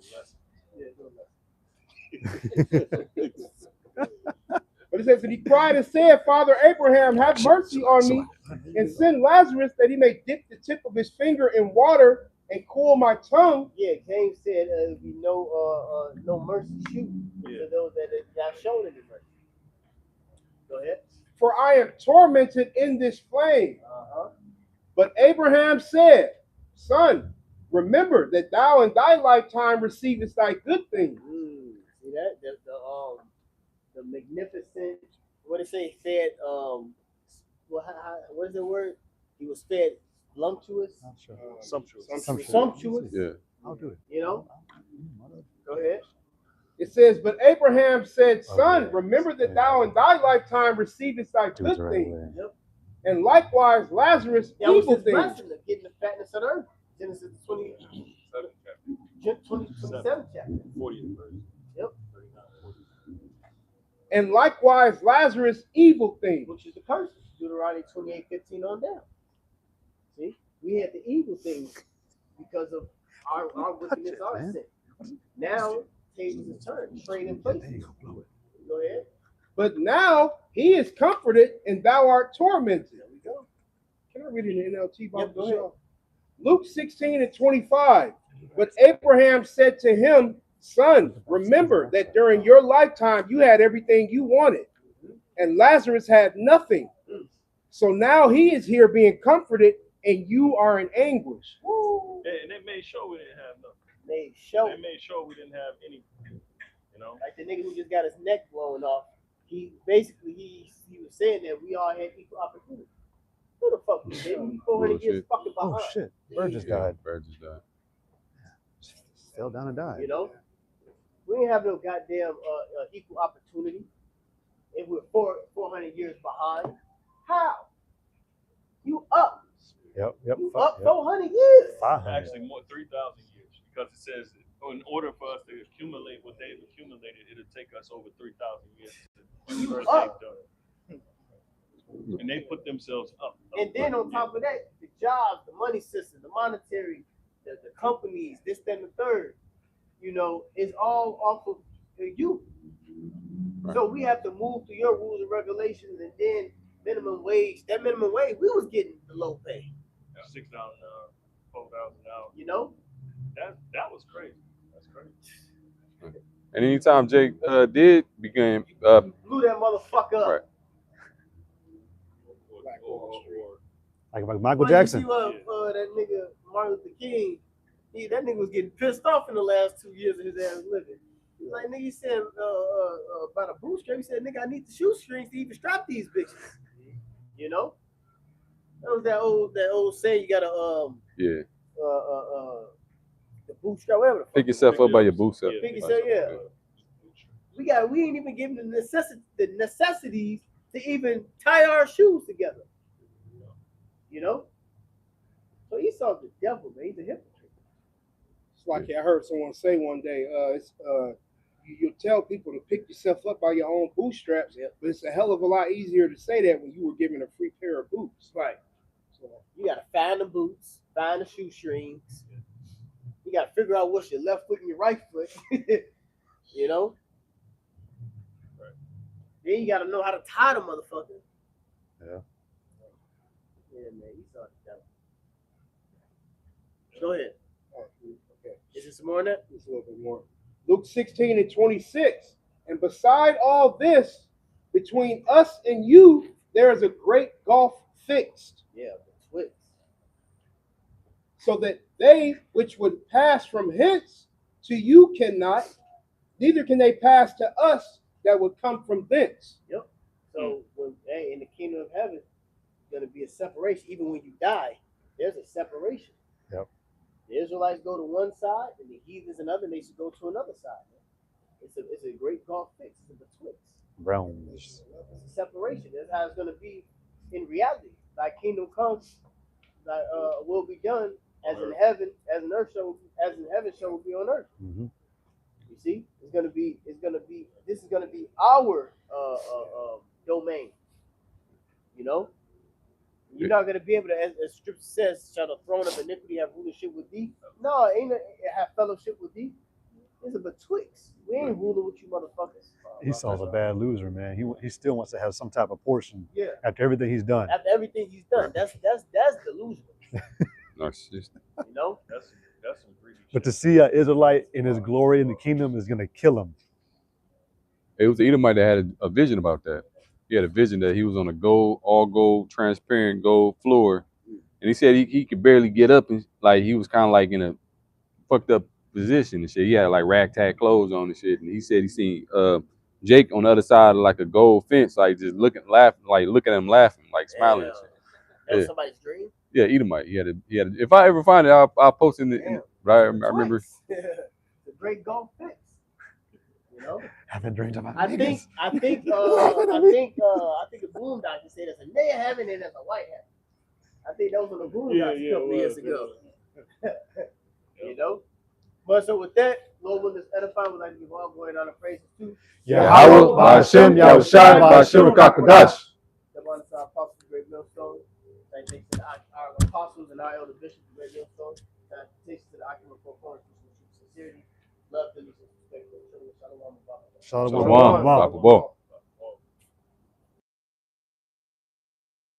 Speaker 7: But it says, and he cried and said, Father Abraham, have mercy on me, and send Lazarus that he may dip the tip of his finger in water and cool my tongue.
Speaker 1: Yeah, James said there be no mercy shoot to those that have not shown any mercy. Go ahead.
Speaker 7: For I am tormented in this flame. But Abraham said, Son, remember that thou in thy lifetime receivest thy good things.
Speaker 1: See that? The magnificent, what did it say? Fed, what is the word? He was fed voluptuous.
Speaker 3: Sumptuous.
Speaker 1: Sumptuous.
Speaker 6: Yeah.
Speaker 2: I'll do it.
Speaker 1: You know? Go ahead.
Speaker 7: It says, but Abraham said, Son, remember that thou in thy lifetime receivest thy
Speaker 2: Do it
Speaker 7: good
Speaker 2: the right
Speaker 7: things.
Speaker 2: way.
Speaker 1: Yep.
Speaker 7: And likewise Lazarus
Speaker 1: That was
Speaker 7: evil
Speaker 1: his
Speaker 7: things.
Speaker 1: blessing of getting the fatness of the earth. Genesis 27 chapter.
Speaker 3: 40th verse.
Speaker 1: Yep.
Speaker 7: And likewise Lazarus evil things.
Speaker 1: Which is the curse. Deuteronomy 28:15 on down. See? We had the evil things because of our wickedness, our sin. Now, tables is turned, trading places. Go ahead.
Speaker 7: But now he is comforted and thou art tormented.
Speaker 1: There we go.
Speaker 7: Can I read it in NLT?
Speaker 1: Yep, go ahead.
Speaker 7: Luke 16 and 25. But Abraham said to him, Son, remember that during your lifetime you had everything you wanted, and Lazarus had nothing. So now he is here being comforted, and you are in anguish.
Speaker 3: And they made sure we didn't have nothing.
Speaker 1: They
Speaker 3: They made sure we didn't have anything. You know.
Speaker 1: like the nigga who just got his neck blown off. He basically he was saying that we all had equal opportunity. Who the fuck was it? We 400 years fucking behind.
Speaker 2: Oh shit! Bird just died.
Speaker 6: Bird just died.
Speaker 2: Fell down and died.
Speaker 1: You know, we didn't have no goddamn equal opportunity. If we're 400 years behind, how? You up?
Speaker 2: Yep.
Speaker 1: You up 400 years?
Speaker 2: 500.
Speaker 3: Actually, more 3,000 years, because it says in order for us to accumulate what they've accumulated, it'll take us over 3,000 years to do what they've done. And they put themselves up.
Speaker 1: And then on top of that, the jobs, the money system, the monetary, the companies, this, that, and the third, you know, is all off of you.
Speaker 6: Right.
Speaker 1: So we have to move through your rules and regulations, and then minimum wage. That minimum wage, we was getting the low pay.
Speaker 3: 6,000, 4,000 hours.
Speaker 1: You know,
Speaker 3: That was crazy. That's crazy.
Speaker 6: And anytime Jake did became
Speaker 1: blew that motherfucker up.
Speaker 6: right.
Speaker 2: Like Michael
Speaker 1: Well,
Speaker 2: Jackson.
Speaker 1: You see what that nigga Martin Luther King, that nigga was getting pissed off in the last 2 years of his ass living. He was like, nigga, he said about a bootstrap. He said, nigga, I need the shoestrings to even strap these bitches. You know, that was that old saying. You gotta
Speaker 6: Yeah.
Speaker 1: the bootstrap, whatever the fuck.
Speaker 6: Pick yourself up by your bootstrap.
Speaker 1: Pick yourself, yeah. We ain't even given the necessities to even tie our shoes together. You know? So Esau's the devil, man. He's a hypocrite.
Speaker 7: It's like I heard someone say one day, you tell people to pick yourself up by your own bootstraps, but it's a hell of a lot easier to say that when you were given a free pair of boots.
Speaker 1: Right. So you gotta find the boots, find the shoestrings. You gotta figure out what's your left foot and your right foot. You know?
Speaker 3: Right.
Speaker 1: Then you gotta know how to tie the motherfucker.
Speaker 2: Yeah.
Speaker 1: Yeah, man, Esau the devil. Go ahead.
Speaker 7: Okay.
Speaker 1: Is there some more on that?
Speaker 7: Just a little bit more. Luke 16:26. And beside all this, between us and you, there is a great gulf fixed,
Speaker 1: Yeah, the Twix.
Speaker 7: so that they which would pass from hence to you cannot, neither can they pass to us that would come from thence.
Speaker 1: Yep. So when in the kingdom of heaven, there's gonna be a separation. Even when you die, there's a separation.
Speaker 2: Yep.
Speaker 1: The Israelites go to one side, and the heathens and other nations go to another side. Man. It's a great gulf fix. It's a betwixt.
Speaker 2: Realms.
Speaker 1: It's a separation. That's how it's gonna be in reality. Thy kingdom comes, thy will be done as in heaven, as in earth shall, as in heaven shall be on earth.
Speaker 2: Mm-hmm.
Speaker 1: You see, this is gonna be our domain. You know, you're not gonna be able to, as Scripture says, shall the throne of iniquity have rulership with thee? No, it ain't have fellowship with thee. It's a betwixt. We ain't ruling with you motherfuckers.
Speaker 2: Esau's a bad loser, man. He still wants to have some type of portion
Speaker 1: Yeah.
Speaker 2: after everything he's done.
Speaker 1: After everything he's done, that's delusional.
Speaker 6: Narcissistic.
Speaker 1: You know.
Speaker 3: That's some greedy
Speaker 2: But
Speaker 3: shit.
Speaker 2: to see an Israelite in his glory in the kingdom is going to kill him.
Speaker 6: It was the Edomite that had a vision about that. He had a vision that he was on a all gold, transparent gold floor, and he said he could barely get up, and like he was kind of like in a fucked up position and shit. He had like ragtag clothes on and shit, and he said he seen Jake on the other side of like a gold fence, like just looking at him laughing, like smiling and shit.
Speaker 1: That was
Speaker 6: Yeah.
Speaker 1: somebody's dream.
Speaker 6: Yeah, Edomite. He had a. If I ever find it, I'll post it in the. But I remember.
Speaker 1: The great golf fix. You know.
Speaker 2: Having dreams about
Speaker 1: I think the Boondocks said there's a nigger heaven and there's a white heaven. I think those were the Boondocks a couple years ago. You know. But so with that, Lord willing, edifying, we'd like to give all glory and honor praises to
Speaker 2: Yahweh, Ba'ashem, Yahushai, Ba'ashem, Kakadash.
Speaker 1: the one of our apostles, the great millstone. Thanks to our apostles and our elder bishops, the great millstone. Thanks to the occupant for foreign sincerity, love, diligence, respect, shalom,
Speaker 2: Shalom.
Speaker 6: Shalom. Baba Bo.